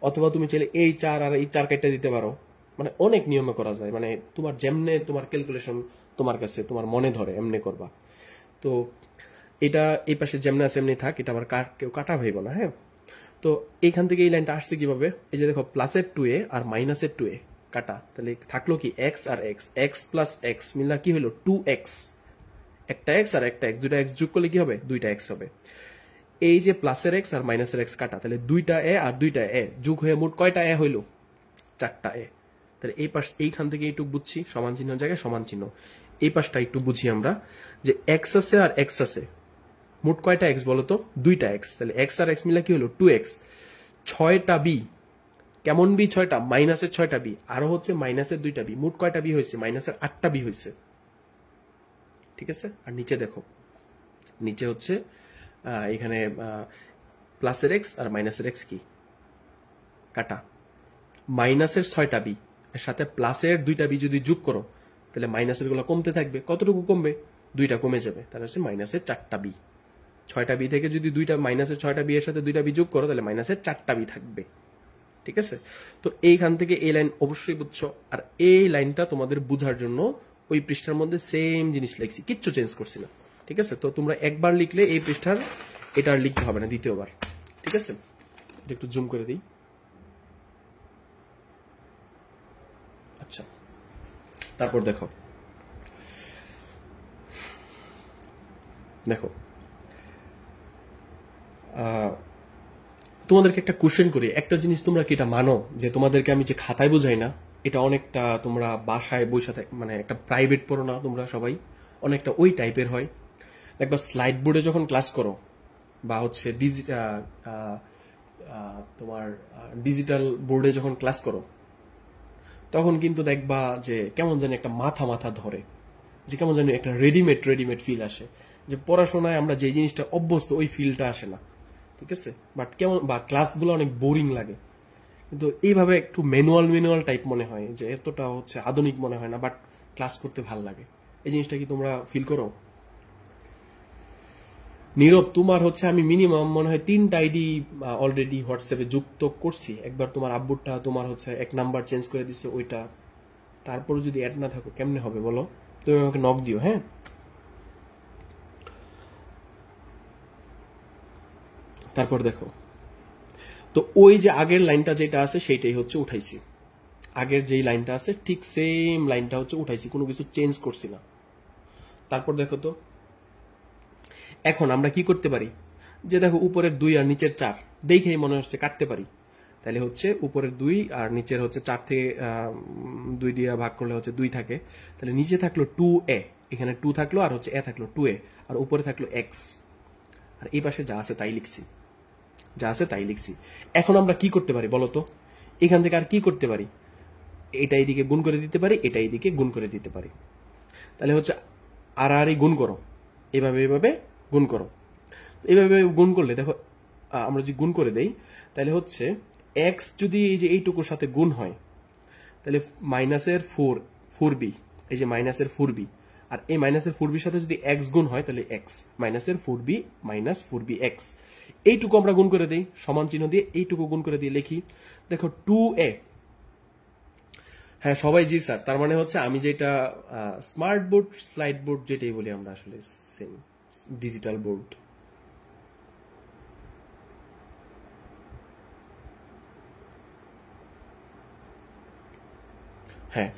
Speaker 1: অথবা তুমি চাইলে এই 4 আর এই 4 কেটে দিতে পারো, মানে অনেক নিয়মে করা যায়, মানে তোমার যেমনে তোমার ক্যালকুলেশন তোমার কাছে তোমার মনে ধরে এমনি করবা। তো এটা এই পাশে যেমনি আছে এমনি থাক, এটা আবার কেউ কাটা হইব না। হ্যাঁ, তো এইখান থেকে এই লাইনটা আসছে কিভাবে, এই যে দেখো প্লাসের 2a আর মাইনাসের 2a কাটা, তাহলে থাকলো কি এক্স আর এক্স, এক্স প্লাস এক্স মিললা কি হলো 2x, একটা এক্স আর একটা এক্স, দুইটা এক্স যোগ করলে কি হবে, দুইটা এক্স হবে। এই যে প্লাসের এক্স আর মাইনাসের এক্স কাটা, তাহলে দুইটা এ আর দুইটা এ যোগ হয়ে মোট কয়টা এ হইলো, 4টা এ। তাহলে এই পাশ এইখান থেকে এইটুকু বুঝছি, সমান চিহ্ন জায়গায় সমান চিহ্ন। এই পাশটা একটু বুঝি আমরা, যে এক্স আছে আর এক্স আছে, মোট কয়টা এক্স বলতো, দুইটা এক্স, তাহলে এক্স আর এক্স মিলে কি হলো 2x। 6টা বি, কেমন বি 6টা, মাইনাসের 6টা বি, আরো হচ্ছে মাইনাসের 2টা বি, মোট কয়টা বি হয়েছে, মাইনাসের 8টা বি হয়েছে। ঠিক আছে, আর নিচে দেখো, নিচে হচ্ছে এখানে প্লাসের এক্স আর মাইনাসের এক্স কি কাটা, মাইনাসের 6টা বি এর সাথে প্লাসের 2টা বি যদি যোগ করো, তাহলে মাইনাসের গুলো কমতে থাকবে, কতটুকু কমবে, 2টা কমে যাবে, তাহলে হচ্ছে মাইনাসের 4টা বি। 6টা বি থেকে যদি মাইনাসের 6টা বি এর সাথে 2টা বি যোগ করো, তাহলে মাইনাসের 4টা বি থাকবে। ঠিক আছে, তো এইখান থেকে এই লাইন অবশ্যই বুঝছো, আর এই লাইনটা তোমাদের বুঝার জন্য ওই পৃষ্ঠার মধ্যে সেম জিনিস লিখছি, কিচ্ছু চেঞ্জ করছি না। ঠিক আছে, তো তোমরা একবার লিখলে এই পৃষ্ঠার এটা আর লিখতে হবে না দ্বিতীয়বার। ঠিক আছে, এটা একটু জুম করে দিই। আচ্ছা, তারপর দেখো দেখো তোমাদেরকে একটা কোশ্চেন করি, একটা জিনিস তোমরা কি এটা মানো যে তোমাদেরকে আমি যে খাতায় বুঝাই না, এটা অনেকটা তোমরা বাসায় বসে মানে একটা প্রাইভেট পড়ো না তোমরা সবাই, অনেকটা ওই টাইপের হয়। দেখবা স্লাইড বোর্ডে যখন ক্লাস করো বা হচ্ছে তোমার ডিজিটাল বোর্ডে যখন ক্লাস করো, তখন কিন্তু দেখবা যে কেমন জানি একটা মাথা মাথা ধরে, যে কেমন জানি একটা রেডিমেড ফিল আসে, যে পড়াশোনায় আমরা যে জিনিসটা অভ্যস্ত ওই ফিলটা আসে না। ঠিক আছে, বাট কেমন বা ক্লাসগুলো অনেক বোরিং লাগে, কিন্তু এইভাবে একটু ম্যানুয়াল টাইপ মনে হয়, যে এতটা হচ্ছে আধুনিক মনে হয় না, বাট ক্লাস করতে ভাল লাগে। এই জিনিসটা কি তোমরা ফিল করো? নীরব, তোমার হচ্ছে আমি মিনিমাম মনে হয় 3টা আইডি অলরেডি হোয়াটসঅ্যাপে যুক্ত করছি। একবার তোমার আব্বুরটা তোমার হচ্ছে 1 নাম্বার চেঞ্জ করে দিছে ওইটা, তারপরে যদি অ্যাড না থাকো কেমনে হবে বলো? তুমি আমাকে নক দিও। হ্যাঁ, তারপর দেখো, তো ওই যে আগের লাইনটা যেটা আছে সেইটাই হচ্ছে উঠাইছি, আগের যেই লাইনটা আছে ঠিক সেম লাইনটা হচ্ছে উঠাইছি, কোনো কিছু চেঞ্জ করছি না। তারপর দেখো তো এখন আমরা কি করতে পারি, যে দেখো উপরের 2 আর নিচের 4 দেখেই মনে হচ্ছে কাটতে পারি, তাহলে হচ্ছে উপরের 2 আর নিচের হচ্ছে 4 থেকে 2 দিয়ে ভাগ করলে হচ্ছে 2 থাকে, তাহলে নিচে থাকলো 2a, এখানে 2 থাকলো আর হচ্ছে a থাকলো 2a, আর উপরে থাকলো x, আর এই পাশে যা আছে তাই লিখছি। এখন আমরা কি করতে পারি বলো তো, এখান থেকে আর কি করতে পারি, এটা এইদিকে গুণ করে দিতে পারি, এটা এইদিকে গুণ করে দিতে পারি, তাহলে হচ্ছে আর গুণ করো, এভাবে গুণ করো। এইভাবে গুণ করলে দেখো আমরা যদি গুণ করে দেই, তাহলে হচ্ছে x যদি এই যে এইটুকুর সাথে গুণ হয়, তাহলে মাইনাসের 4b, এই যে মাইনাসের 4b, আর এই মাইনাসের 4b সাথে যদি x গুণ হয়, তাহলে x মাইনাসের 4b মাইনাস 4bx, এইটুকু আমরা গুণ করে দেই সমান চিহ্ন দিয়ে, এইটুকু গুণ করে দিয়ে লিখি, দেখো 2a। হ্যাঁ সবাই জি স্যার, তার মানে হচ্ছে আমি যেটা স্মার্ট বোর্ড স্লাইড বোর্ড যেটাই বলি আমরা আসলে সেম ডিজিটাল বোর্ড। হ্যাঁ,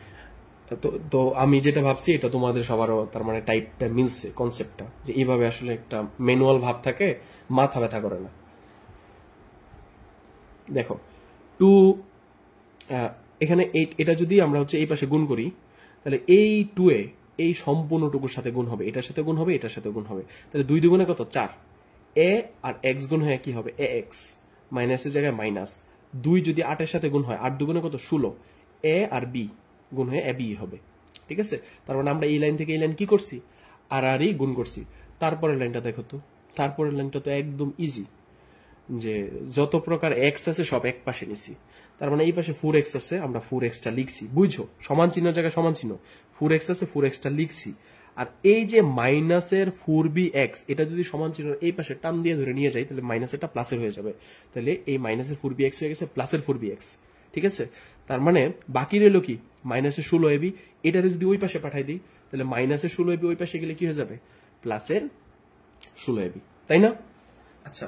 Speaker 1: তো আমি যেটা ভাবছি এটা তোমাদের সবারও তার মানে টাইপটা মিলছে, কনসেপ্টটা যে এইভাবে আসলে একটা ম্যানুয়াল ভাব থাকে, মাথা ব্যথা করে না। দেখো 2 এখানে এটা যদি আমরা হচ্ছে এই পাশে গুণ করি, তাহলে এই 2a এই সম্পূর্ণটুকুর সাথে গুণ হবে, এটার সাথে গুণ হবে, এটার সাথে গুণ হবে, তাহলে 2 দুগুণে কত 4, a আর x গুণ হয়ে কি হবে ax, মাইনাসের জায়গায় মাইনাস, 2 যদি 8 এর সাথে গুণ হয়, 8 দুগুণে কত 16, a আর b গুণ হয়ে ab হবে। ঠিক আছে, তার মানে আমরা এই লাইন থেকে এই লাইন কি করছি, আর গুণ করছি। তারপরের লাইনটা দেখো তো, তারপরের লাইনটা তো একদম ইজি, যে যত প্রকার এক্স আছে সব এক পাশে নিছি, তার মানে এই পাশে 4x আছে, আমরা 4x টা লিখছি, বুঝছো, সমান চিহ্ন জায়গায় সমান চিহ্ন, 4x আছে 4x টা লিখছি, আর এই যে মাইনাসের 4bx এটা যদি সমান চিহ্ন এই পাশে টান দিয়ে ধরে নিয়ে যাই তাহলে মাইনাসেরটা প্লাসের হয়ে যাবে, তাহলে এই মাইনাসের 4bx হয়ে গেছে প্লাসের 4bx। ঠিক আছে, তার মানে বাকি রইল কি মাইনাসের 16ab, এটা যদি ওই পাশে পাঠাই দিই তাহলে মাইনাসের 16ab ওই পাশে গেলে কি হয়ে যাবে প্লাসের 16ab, তাই না? আচ্ছা,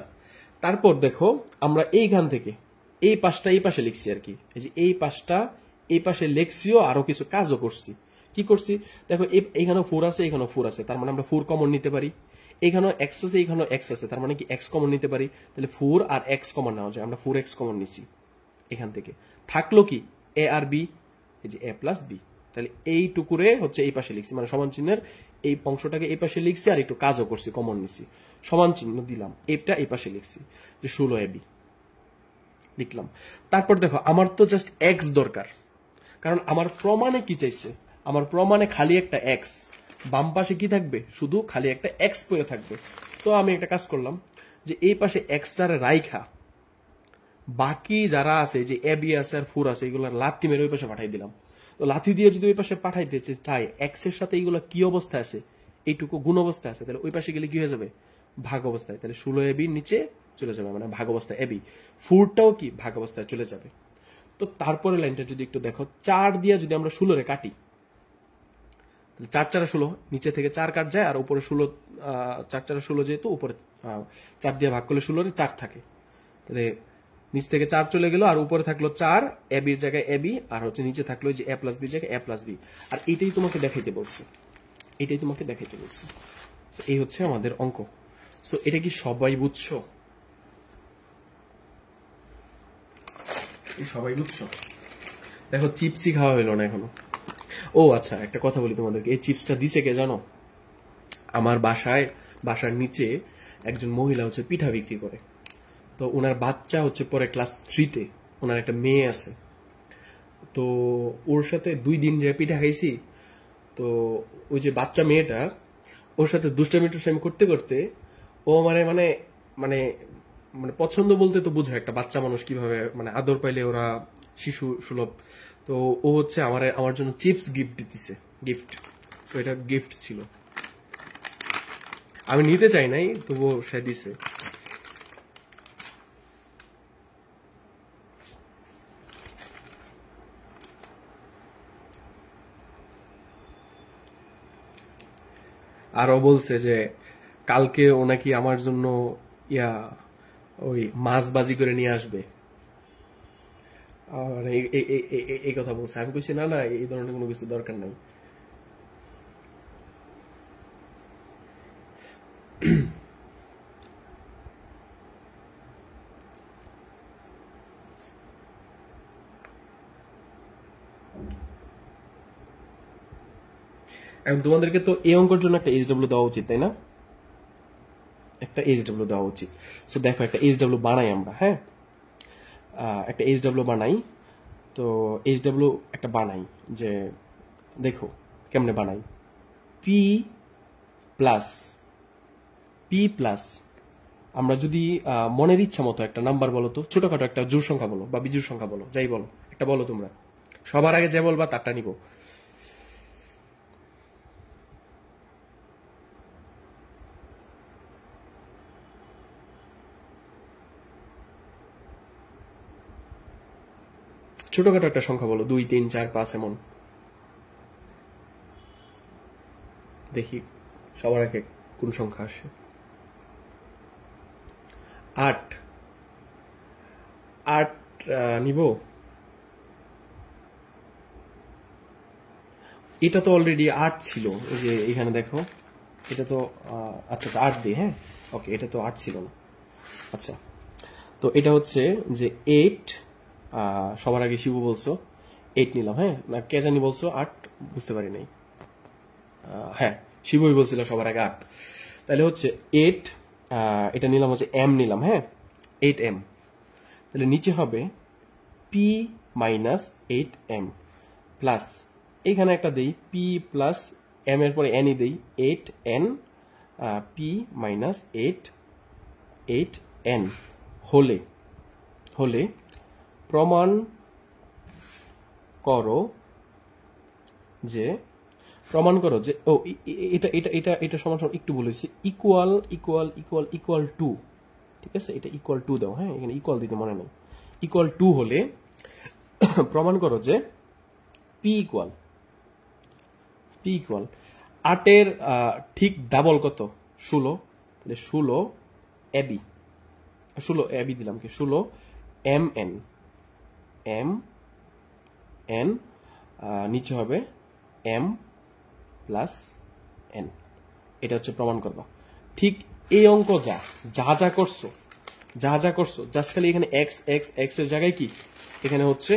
Speaker 1: তারপর দেখো আমরা এইখান থেকে এই পাশটা এই পাশে লিখছি আর কি, এই যে এই পাশটা এই পাশে লিখছিও, আরো কিছু কাজও করছি। কি করছি দেখো, এইখানেও 4 আছে এখানেও 4 আছে, তার মানে আমরা 4 কমন নিতে পারি। এইখানেও x আছে এইখানেও x আছে, তার মানে কি x কমন নিতে পারি, তাহলে 4 আর x কমন নেওয়া যায়, আমরা 4x কমন নিছি। এখান থেকে থাকলো কি a আর b, এই যে a প্লাস b, তাহলে এইটুকুরে হচ্ছে এই পাশে লিখছি, মানে সমান চিহ্নের এই অংশটাকে এই পাশে লিখছি আর একটু কাজও করছি, কমন নিছি, সমান চিহ্ন দিলাম, এটা এই পাশে লিখছি যে 16ab লিখলাম। তারপর দেখো আমার তো জাস্ট x দরকার, কারণ আমার প্রমাণে কি চাইছে, আমার প্রমাণে খালি একটা x, বাম পাশে কি থাকবে শুধু খালি একটা x পড়ে থাকবে। তো আমি একটা কাজ করলাম যে এই পাশে x-টারে রাইখা বাকি যারা আছে যে a b আছে আর 4 আছে এগুলো লাথি মেরে ওই পাশে পাঠাই দিলাম। তো লাথি দিয়ে যদি ওই পাশে পাঠাইতে চাই x এর সাথে এইগুলো কি অবস্থায় আছে, এইটুকু গুণ অবস্থায় আছে, তাহলে ওই পাশে গেলে কি হয়ে যাবে ভাগ অবস্থায়, তাহলে 16ab নিচে চলে যাবে, মানে ভাগ অবস্থায় ab, 4টাও কি ভাগ অবস্থায় চলে যাবে। তো তারপরে লাইনটা যদি একটু দেখো, 4 দিয়ে যদি আমরা 16 রে কাটি তাহলে 4 4 16, নিচে থেকে 4 কাট যায় আর উপরে 16, 4 4 16 যেহেতু উপরে 4 দিয়ে ভাগ করলে 16 রে 4 থাকে, তাহলে নিচ থেকে 4 চলে গেল আর উপরে থাকলো 4, a b এর জায়গায় a b, আর হচ্ছে নিচে থাকলো যে a প্লাস b এর জায়গায় a প্লাস b, আর এইটাই তোমাকে দেখাইতে বলছে, এটাই তোমাকে দেখাইতে বলছে। এই হচ্ছে আমাদের অঙ্ক। সো এটা কি সবাই বুঝছো? সবাই বুঝছো? দেখো চিপসই খাওয়া হইলো না এখনো। ও আচ্ছা, একটা কথা বলি তোমাদেরকে, এই চিপসটা দিছে কে জানো? আমার বাসার নিচে একজন মহিলা হচ্ছে পিঠা বিক্রি করে, তো ওনার বাচ্চা হচ্ছে পরে ক্লাস 3-তে, ওনার একটা মেয়ে আছে, তো ওর সাথে 2 দিন যে পিঠা খাইছি, তো ওই যে বাচ্চা মেয়েটা ওর সাথে দুষ্টামি করতে করতে ও মানে মানে মানে মানে পছন্দ বলতে তো বুঝো একটা বাচ্চা মানুষ কিভাবে মানে আদর পাইলে ওরা শিশু সুলভ, তো ও হচ্ছে আমার জন্য চিপস গিফট দিতেছে, গিফট। তো এটা গিফট ছিল, আমি নিতে চাই নাই তবুও সে দিছে। আরো বলছে যে কালকে ও নাকি আমার জন্য ওই মাছ বাজি করে নিয়ে আসবে, আর এই কথা বলছে। আমি কইছি না না, এই ধরনের কোনো কিছু দরকার নাই। এখন তোমাদেরকে তো এই অঙ্কের জন্য একটা এইচডব্লিউ দেওয়া উচিত, তাই না? একটা এইচডব্লিউ দেওয়া উচিত। সো দেখো একটা এইচডব্লিউ বানাই আমরা, হ্যাঁ একটা এইচডব্লিউ বানাই। তো এইচডব্লিউ একটা বানাই যে দেখো কেমনে বানাই, পি প্লাস আমরা যদি মনের ইচ্ছা মতো একটা নাম্বার বলো তো, ছোটখাটো একটা জোড় সংখ্যা বলো বা বিজোড় সংখ্যা বলো, যাই বলো একটা বলো তোমরা, সবার আগে যে বলবা তারটা নিব। ছোটখাটো একটা সংখ্যা বলো, 2 3 4 5 এমন, দেখি সবার আগে কোন সংখ্যা আসে। 8 নিব। এটা তো অলরেডি 8 ছিল, এই যে এখানে দেখো এটা তো আচ্ছা 8 দিই, হ্যাঁ ওকে, এটা তো 8 ছিল না। আচ্ছা, তো এটা হচ্ছে যে 8, সবার আগে শিবু বলছো 8 নিলাম, হ্যাঁ না কে জানি বলছো 8, বুঝতে পারি নাই। হ্যাঁ শিবুই বলছিল সবার আগে 8, তাহলে হচ্ছে 8, এটা নিলাম হচ্ছে m নিলাম, হ্যাঁ 8m, তাহলে নিচে হবে p মাইনাস 8m প্লাস এইখানে একটা দেই p প্লাস m এর পরে n ই দেই 8n, p মাইনাস 8n হলে প্রমাণ করো যে প্রমাণ করো যে এটা এটা এটা এটা সমান সমান একটু বলেছি equal equal equal equal to, ঠিক আছে, এটা ইকুয়াল টু দাও, হ্যাঁ এখানে ইকুয়াল দিতে মনে নেই, ইকুয়াল টু হলে প্রমাণ করো যে পি ইকুয়াল 8-এর ঠিক ডাবল কত 16, তাহলে 16 এবি, 16 এবি দিলাম কি 16 এম এন, এম এন নিচে হবে এম প্লাস এন, এটা হচ্ছে প্রমাণ করবা। ঠিক এই অঙ্ক যা যা যা করছো যা যা করছো জাস্ট খালি এখানে এক্স এক্স এক্স এর জায়গায় কি এখানে হচ্ছে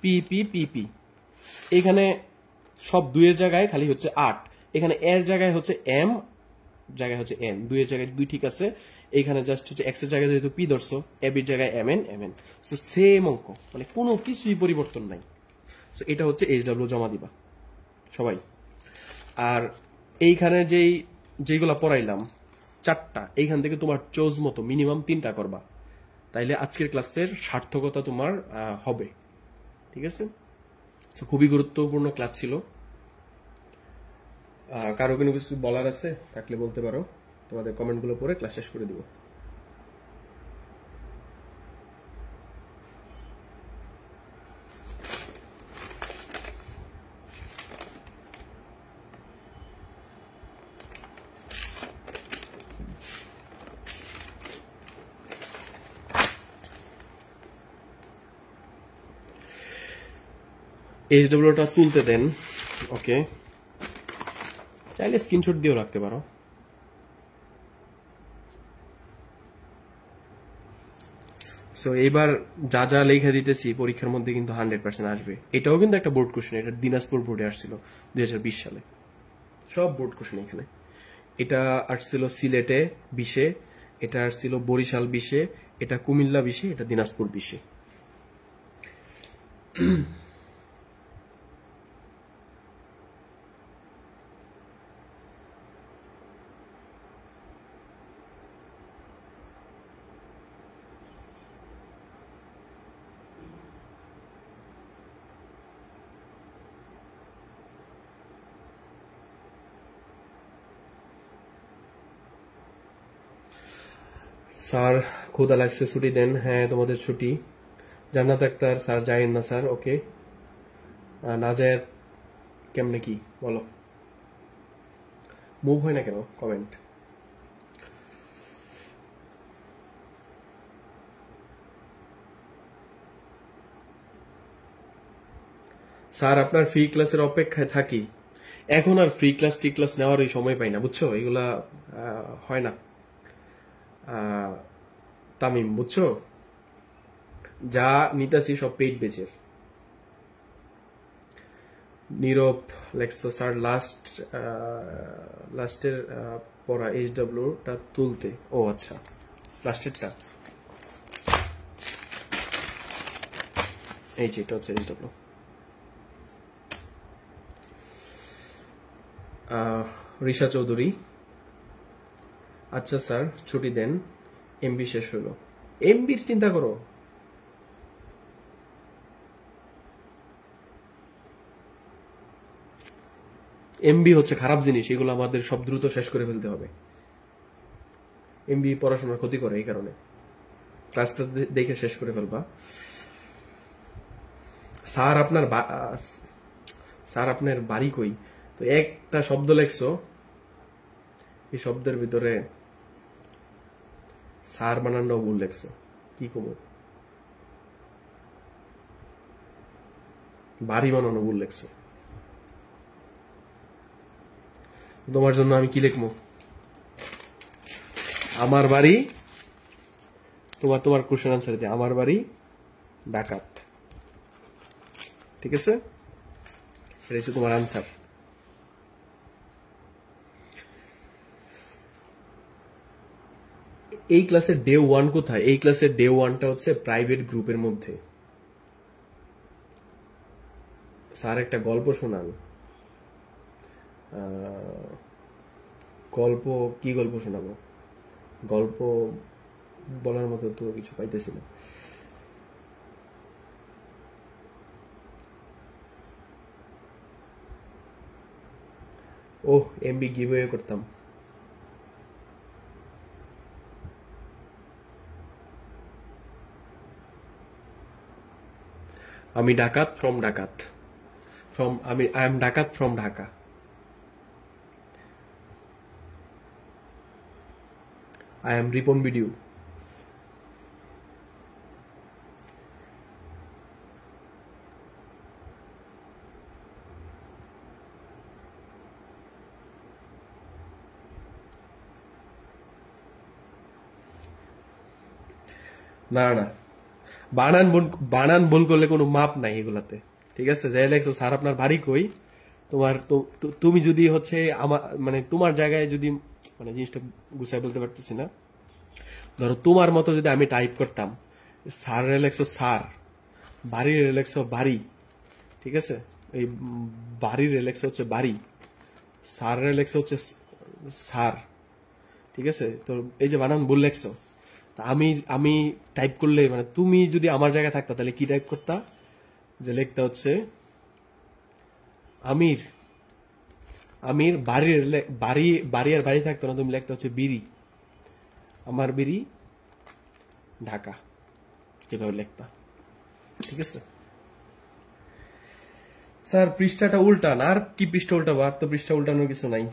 Speaker 1: পি পি পি পি, এখানে সব দুইয়ের জায়গায় খালি হচ্ছে 8, এখানে এর জায়গায় হচ্ছে এম জায়গায় হচ্ছে এন, দুইয়ের জায়গায় দুই ঠিক আছে, এখানে জাস্ট হচ্ছে এক্স এর জায়গায় যেহেতু পি ধরছো এবির জায়গায় M N M N, so same অঙ্ক, মানে কোনো কিছুই পরিবর্তন নাই। সো এটা হচ্ছে এইচডব্লিউ জমা দিবা সবাই। আর এইখানে যেইগুলা পড়াইলাম 4টা, এইখান থেকে তোমার চোজ মতো মিনিমাম 3টা করবা, তাইলে আজকের ক্লাসের সার্থকতা তোমার হবে, ঠিক আছে। সো খুবই গুরুত্বপূর্ণ ক্লাস ছিল। কারো কোনো কিছু বলার আছে থাকলে বলতে পারো, তোমাদের কমেন্টগুলো পড়ে ক্লাস শেষ করে দিব। এইচডব্লিউটা তুলতে দেন, ওকে, চাইলে স্ক্রিনশট দিয়েও রাখতে পারো। সো এইবার যা যা লেখা দিতেছি পরীক্ষার মধ্যে কিন্তু 100% আসবে। এটাও কিন্তু একটা বোর্ড কোশ্চেন, এটা দিনাজপুর বোর্ডে আসছিল 2020 সালে, সব বোর্ড কোশ্চেন এখানে। এটা আসছিল সিলেটে 20-এ, এটা আসছিল বরিশাল 20-এ, এটা কুমিল্লা 20-এ, এটা দিনাজপুর 20-এ। স্যার ক্ষুধা লাগছে ছুটি দেন। হ্যাঁ তোমাদের ছুটি। জান্নাত আক্তার স্যার যাইন না স্যার, ওকে, না যায় কেমনে কি বলো, মুভ হয় না কেন কমেন্ট। স্যার আপনার ফ্রি ক্লাসের অপেক্ষায় থাকি, এখন আর ফ্রি ক্লাস টি ক্লাস নেওয়ার সময় পাই না, বুঝছো, এগুলা হয় না তামিম, বুঝছো, যা নিতাছি সব পেইড বেচের। নীরব লেখছো স্যার লাস্টের পড়া এইচডব্লিউটা তুলতে, ও আচ্ছা লাস্টেরটা, এই যে এটা হচ্ছে এইচডব্লিউ। রিশা চৌধুরী, আচ্ছা স্যার ছুটি দেন, এমবি শেষ হলো। এমবির চিন্তা করো, এমবি হচ্ছে খারাপ জিনিস, এগুলো আমাদের সব দ্রুত শেষ করে ফেলতে হবে। এমবি পড়াশোনার ক্ষতি করে, এই কারণে ক্লাসটা দেখে শেষ করে ফেলবা। স্যার আপনার বাড়ি কই, তো একটা শব্দ লেখছো, এই শব্দের ভিতরে স্যার বানানটাও ভুল লেখছো, কি কমো, বাড়ি বানানো ভুল লেখছো, তোমার জন্য আমি কি লিখবো, আমার বাড়ি, তোমার কোশ্চেন আনসার দিয়ে আমার বাড়ি ডাকাত, ঠিক আছে, এটা হচ্ছে তোমার আনসার। এই ক্লাসের ডে 1 কোথায়? এই ক্লাসের ডে 1টা হচ্ছে প্রাইভেট গ্রুপের মধ্যে। স্যার একটা গল্প শোনান। গল্প কি গল্প শোনাবো, গল্প বলার মতো তো কিছু পাইতেছি না। ওহ, এমবি গিভওয়ে করতাম। আমি ডাকাত ফ্রম ডাকাত, আই এম ডাকাত from Dhaka. I am Ripon video. না না, বানান ভুল করলে কোনো মাপ নাই এগুলাতে, ঠিক আছে? যাই লেখছো স্যার আপনার বাড়ি কই, তোমার তুমি যদি হচ্ছে আমার মানে তোমার জায়গায় যদি মানে জিনিসটা গুছাই বলতে পারতেছি না, ধরো তোমার মতো যদি আমি টাইপ করতাম স্যার লেখছো স্যার, বাড়ির লেখছো বাড়ি, ঠিক আছে? এই বাড়ির লেখছো হচ্ছে বাড়ি, স্যার লেখছো হচ্ছে স্যার, ঠিক আছে? তো এই যে বানান ভুল লেখছো, তা আমি আমি টাইপ করলে মানে তুমি যদি আমার জায়গায় থাকতা তাহলে কি টাইপ করতা? যে লিখতে হচ্ছে আমির, আমির বাড়ির বাড়ি, বাড়ি আর বাড়ি থাকতো না, তুমি লিখতে হচ্ছে বিড়ি, আমার বিড়ি ঢাকা, এভাবে লিখতা, ঠিক আছে? স্যার পৃষ্ঠাটা উল্টান। আর কি পৃষ্ঠা উল্টাবো? আর তো পৃষ্ঠা উল্টানোর কিছু নাই।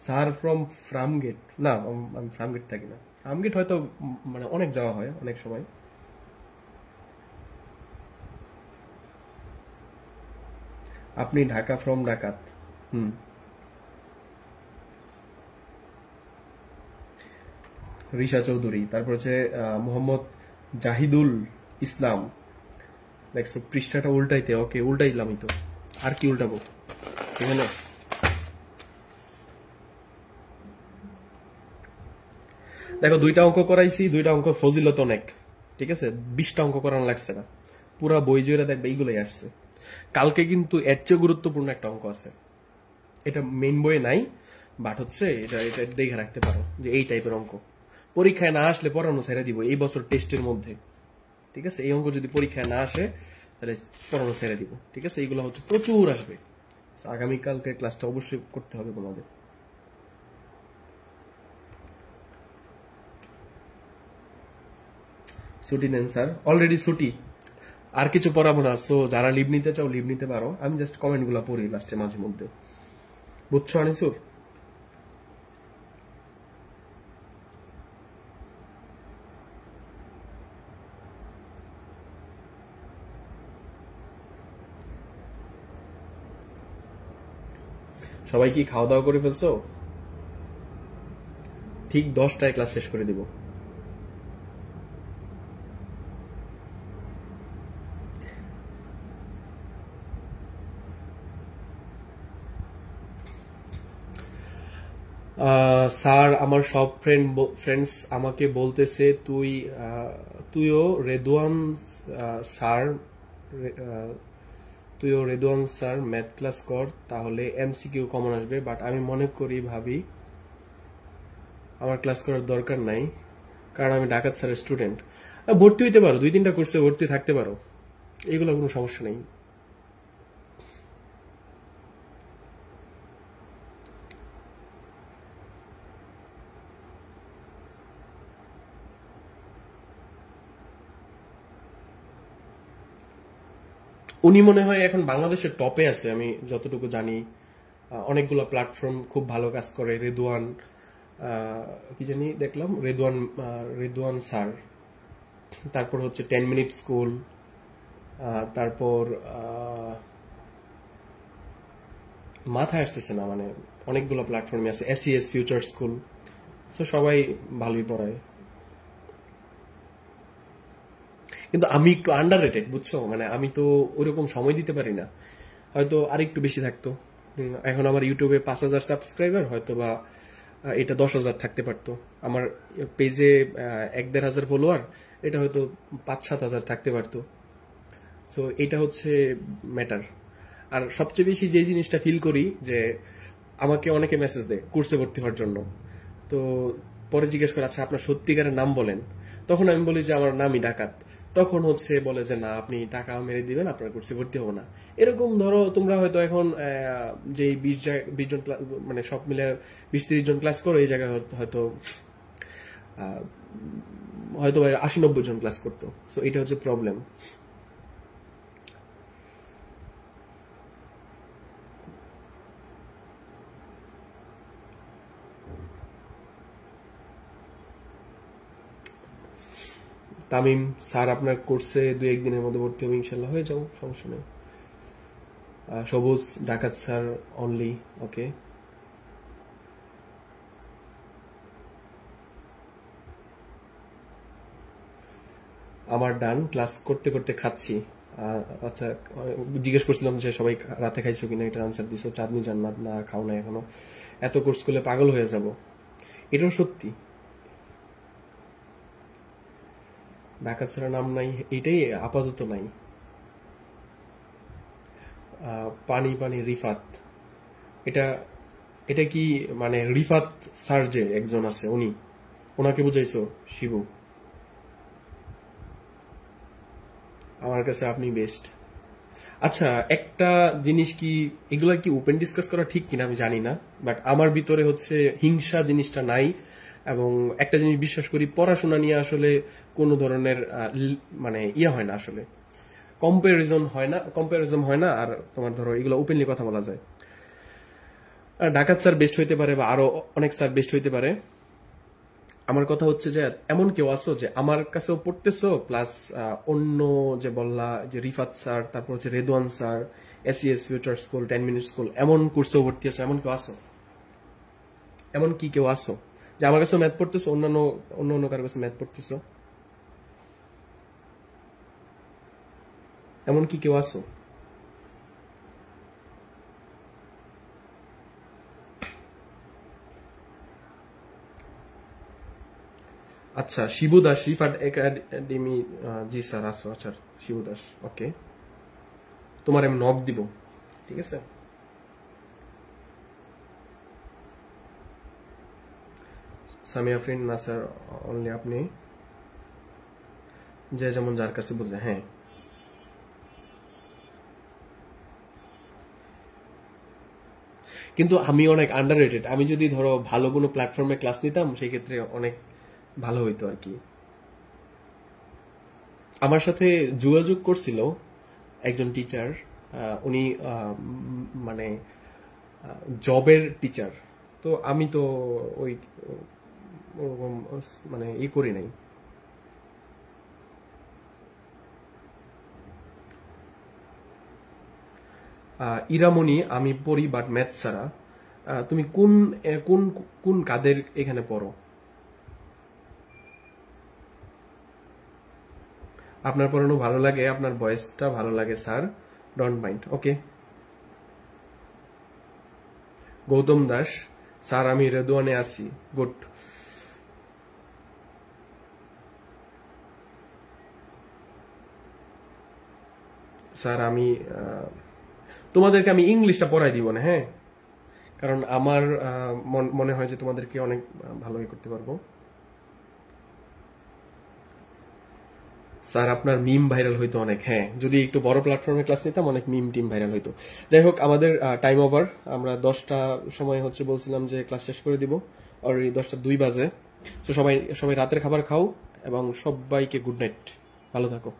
Speaker 1: স্যার ফ্রম ফ্রামগেট, না আমি ফ্রামগেট থাকি না। ফ্রামগেট হয়তো মানে অনেক যাওয়া হয় অনেক সময়। আপনি ঢাকা ফ্রম ডাকাত। হুম, রিশা চৌধুরী, তারপর হচ্ছে মোহাম্মদ জাহিদুল ইসলাম। দেখছো পৃষ্ঠাটা উল্টাইতে, ওকে উল্টাইলামই তো, আর কি উল্টাবো এখানে? দেখো 2টা অঙ্ক করাইছি, 2টা অঙ্ক ফজিলত অনেক, ঠিক আছে? 20টা অঙ্ক করানো লাগছে না, পুরা বই জুড়ে দেখবে এইগুলোই আসছে। কালকে কিন্তু এর চেয়ে গুরুত্বপূর্ণ একটা অঙ্ক আছে, এটা মেইন বইয়ে নাই, বাট হচ্ছে এটা এটা দেখে রাখতে পারো যে এই টাইপের অঙ্ক পরীক্ষায় না আসলে পড়ানো ছেড়ে দিব এই বছর টেস্টের মধ্যে, ঠিক আছে? এই অঙ্ক যদি পরীক্ষায় না আসে তাহলে পড়ানো ছেড়ে দিব, ঠিক আছে? এইগুলো হচ্ছে প্রচুর আসবে, আগামীকালকে ক্লাসটা অবশ্যই করতে হবে তোমাদের। ছুটি নেন স্যার, অলরেডি ছুটি, আর কিছু পড়াবো না। সো যারা লিভ নিতে চাও লিভ নিতে পারো, আমি জাস্ট কমেন্ট গুলা পড়ি লাস্টে মাঝে মধ্যে, বুঝছো আনিসুর? সবাই কি খাওয়া দাওয়া করে ফেলছো? ঠিক 10টায় ক্লাস শেষ করে দিব। স্যার আমার সব ফ্রেন্ডস আমাকে বলতেছে তুইও রেদওয়ান স্যার, আহ, তুইও রেদওয়ান স্যার ম্যাথ ক্লাস কর, তাহলে এমসিকিউ কমন আসবে। বাট আমি মনে করি ভাবি আমার ক্লাস করার দরকার নাই, কারণ আমি ডাকাত স্যারের স্টুডেন্ট। ভর্তি হইতে পারো, 2-3টা কোর্সে ভর্তি থাকতে পারো, এগুলো কোনো সমস্যা নেই। উনি মনে হয় এখন বাংলাদেশের টপে আছে আমি যতটুকু জানি। অনেকগুলো প্ল্যাটফর্ম খুব ভালো কাজ করে। রেদওয়ান কি জানি দেখলাম, রেদওয়ান স্যার, তারপর হচ্ছে 10 মিনিট স্কুল, তারপর মাথায় আসতেছে না, মানে অনেকগুলো প্ল্যাটফর্মে আছে, এসিএস ফিউচার স্কুল। তো সবাই ভালোই পড়ায়, কিন্তু আমি একটু আন্ডার রেটেড, বুঝছো? মানে আমি তো ওইরকম সময় দিতে পারি না, হয়তো আরেকটু বেশি থাকতো। এখন আমার ইউটিউবে 5,000 সাবস্ক্রাইবার, হয়তো বা এটা 10,000 থাকতে পারতো। আমার পেজে 1-1.5 হাজার ফলোয়ার, এটা হয়তো 5-7 হাজার থাকতে পারতো। সো এটা হচ্ছে ম্যাটার। আর সবচেয়ে বেশি যে জিনিসটা ফিল করি যে আমাকে অনেকে মেসেজ দেয় কোর্সে ভর্তি হওয়ার জন্য, তো পরে জিজ্ঞেস করে আচ্ছা আপনার সত্যিকারের নাম বলেন, তখন আমি বলি যে আমার নামই ডাকাত। তখন হচ্ছে বলে যে না আপনি টাকা মেরে দিবেন, আপনার কোর্সে ভর্তি হবো না। এরকম ধরো তোমরা হয়তো এখন যে 20 জন মানে সব মিলে 20-30 জন ক্লাস করো, এই জায়গায় হয়তো আহ, হয়তো 80-90 জন ক্লাস করতো। সো এটা হচ্ছে প্রবলেম। তামিম স্যার আপনার কোর্সে 2-1 দিনের মধ্যে ভর্তি হবে, ইনশাল্লাহ হয়ে যাবো, সমস্যা নেই। সবুজ ডাকাত স্যার অনলি, ওকে। আমার ডান, ক্লাস করতে করতে খাচ্ছি। আচ্ছা, জিজ্ঞেস করছিলাম যে সবাই রাতে খাইছো কিনা, এটার আনসার দিছো। চাঁদনি জান্নাত না খাও না এখনো, এত কোর্স করলে পাগল হয়ে যাব। এটাও সত্যি, ডাকাত স্যারের নাম নাই, এটাই আপাতত নাই। পানি পানি রিফাত, এটা এটা কি মানে রিফাত স্যার যে একজন আছে উনি, ওনাকে বুঝাইছো? শিবু, আমার কাছে আপনি বেস্ট। আচ্ছা, একটা জিনিস কি, এগুলা কি ওপেন ডিসকাস করা ঠিক কিনা আমি জানি না, বাট আমার ভিতরে হচ্ছে হিংসা জিনিসটা নাই। এবং একটা জিনিস বিশ্বাস করি, পড়াশোনা নিয়ে আসলে কোনো ধরনের মানে ইয়ে হয় না, আসলে কম্পারিজন হয় না। আর তোমার ধরো এগুলো ওপেনলি কথা বলা যায়। ডাকাত স্যার বেস্ট হইতে পারে বা আরো অনেক স্যার বেস্ট হইতে পারে। আমার কথা হচ্ছে যে এমন কেউ আছো যে আমার কাছেও পড়তেছো, প্লাস অন্য যে বললা যে রিফাত স্যার, তারপর হচ্ছে Redwan sir, ACS future school, 10 minute school, এমন কোর্সেও ভর্তি আছো, এমন কেউ আছো? এমন কি কেউ আছো যে আমার কাছে ম্যাথ পড়তেছো, অন্য অন্য কারোর কাছে ম্যাথ পড়তেছো? এমন কি কেউ আছো? আচ্ছা, শিবু দাস, রিফাত একাডেমি, জি স্যার আসো। আচ্ছা শিবু দাস, ওকে, তোমার আমি নক দিব, ঠিক আছে। সামিয়া ফ্রেন্ড না স্যার, অনলি আপনি, যে যেমন যার কাছে বুঝে। হ্যাঁ, কিন্তু আমি অনেক আন্ডাররেটেড। আমি যদি ধরো ভালো কোনো প্ল্যাটফর্মে ক্লাস নিতাম, সেই ক্ষেত্রে অনেক ভালো হইতো আর কি। আমার সাথে যোগাযোগ করছিল একজন টিচার, উনি মানে জবের টিচার। তো আমি তো ওই ওরকম মানে করি নাই। ইরামণি, আমি পড়ি বাট ম্যাথ ছাড়া। তুমি কোন কোন কোন কাদের এখানে পড়ো? আপনার পড়ানো ভালো লাগে, আপনার ভয়েসটা ভালো লাগে sir, don't mind, okay. Gautam Das, sir আমি রেদওয়ানে আছি, গুড। স্যার আমি তোমাদেরকে আমি ইংলিশটা পড়াই দিব না, হ্যাঁ, কারণ আমার মনে হয় যে তোমাদেরকে অনেক ভালোই করতে পারবো। স্যার আপনার মিম ভাইরাল হইতো অনেক, হ্যাঁ, যদি একটু বড় প্ল্যাটফর্মে ক্লাস নিতাম অনেক মিম টিম ভাইরাল হইতো। যাই হোক, আমাদের টাইম ওভার। আমরা 10টা সময় হচ্ছে বলছিলাম যে ক্লাস শেষ করে দিব, অলরেডি 10টা 2 বাজে। তো সবাই সবাই রাতের খাবার খাও এবং সবাইকে গুড নাইট, ভালো থাকো।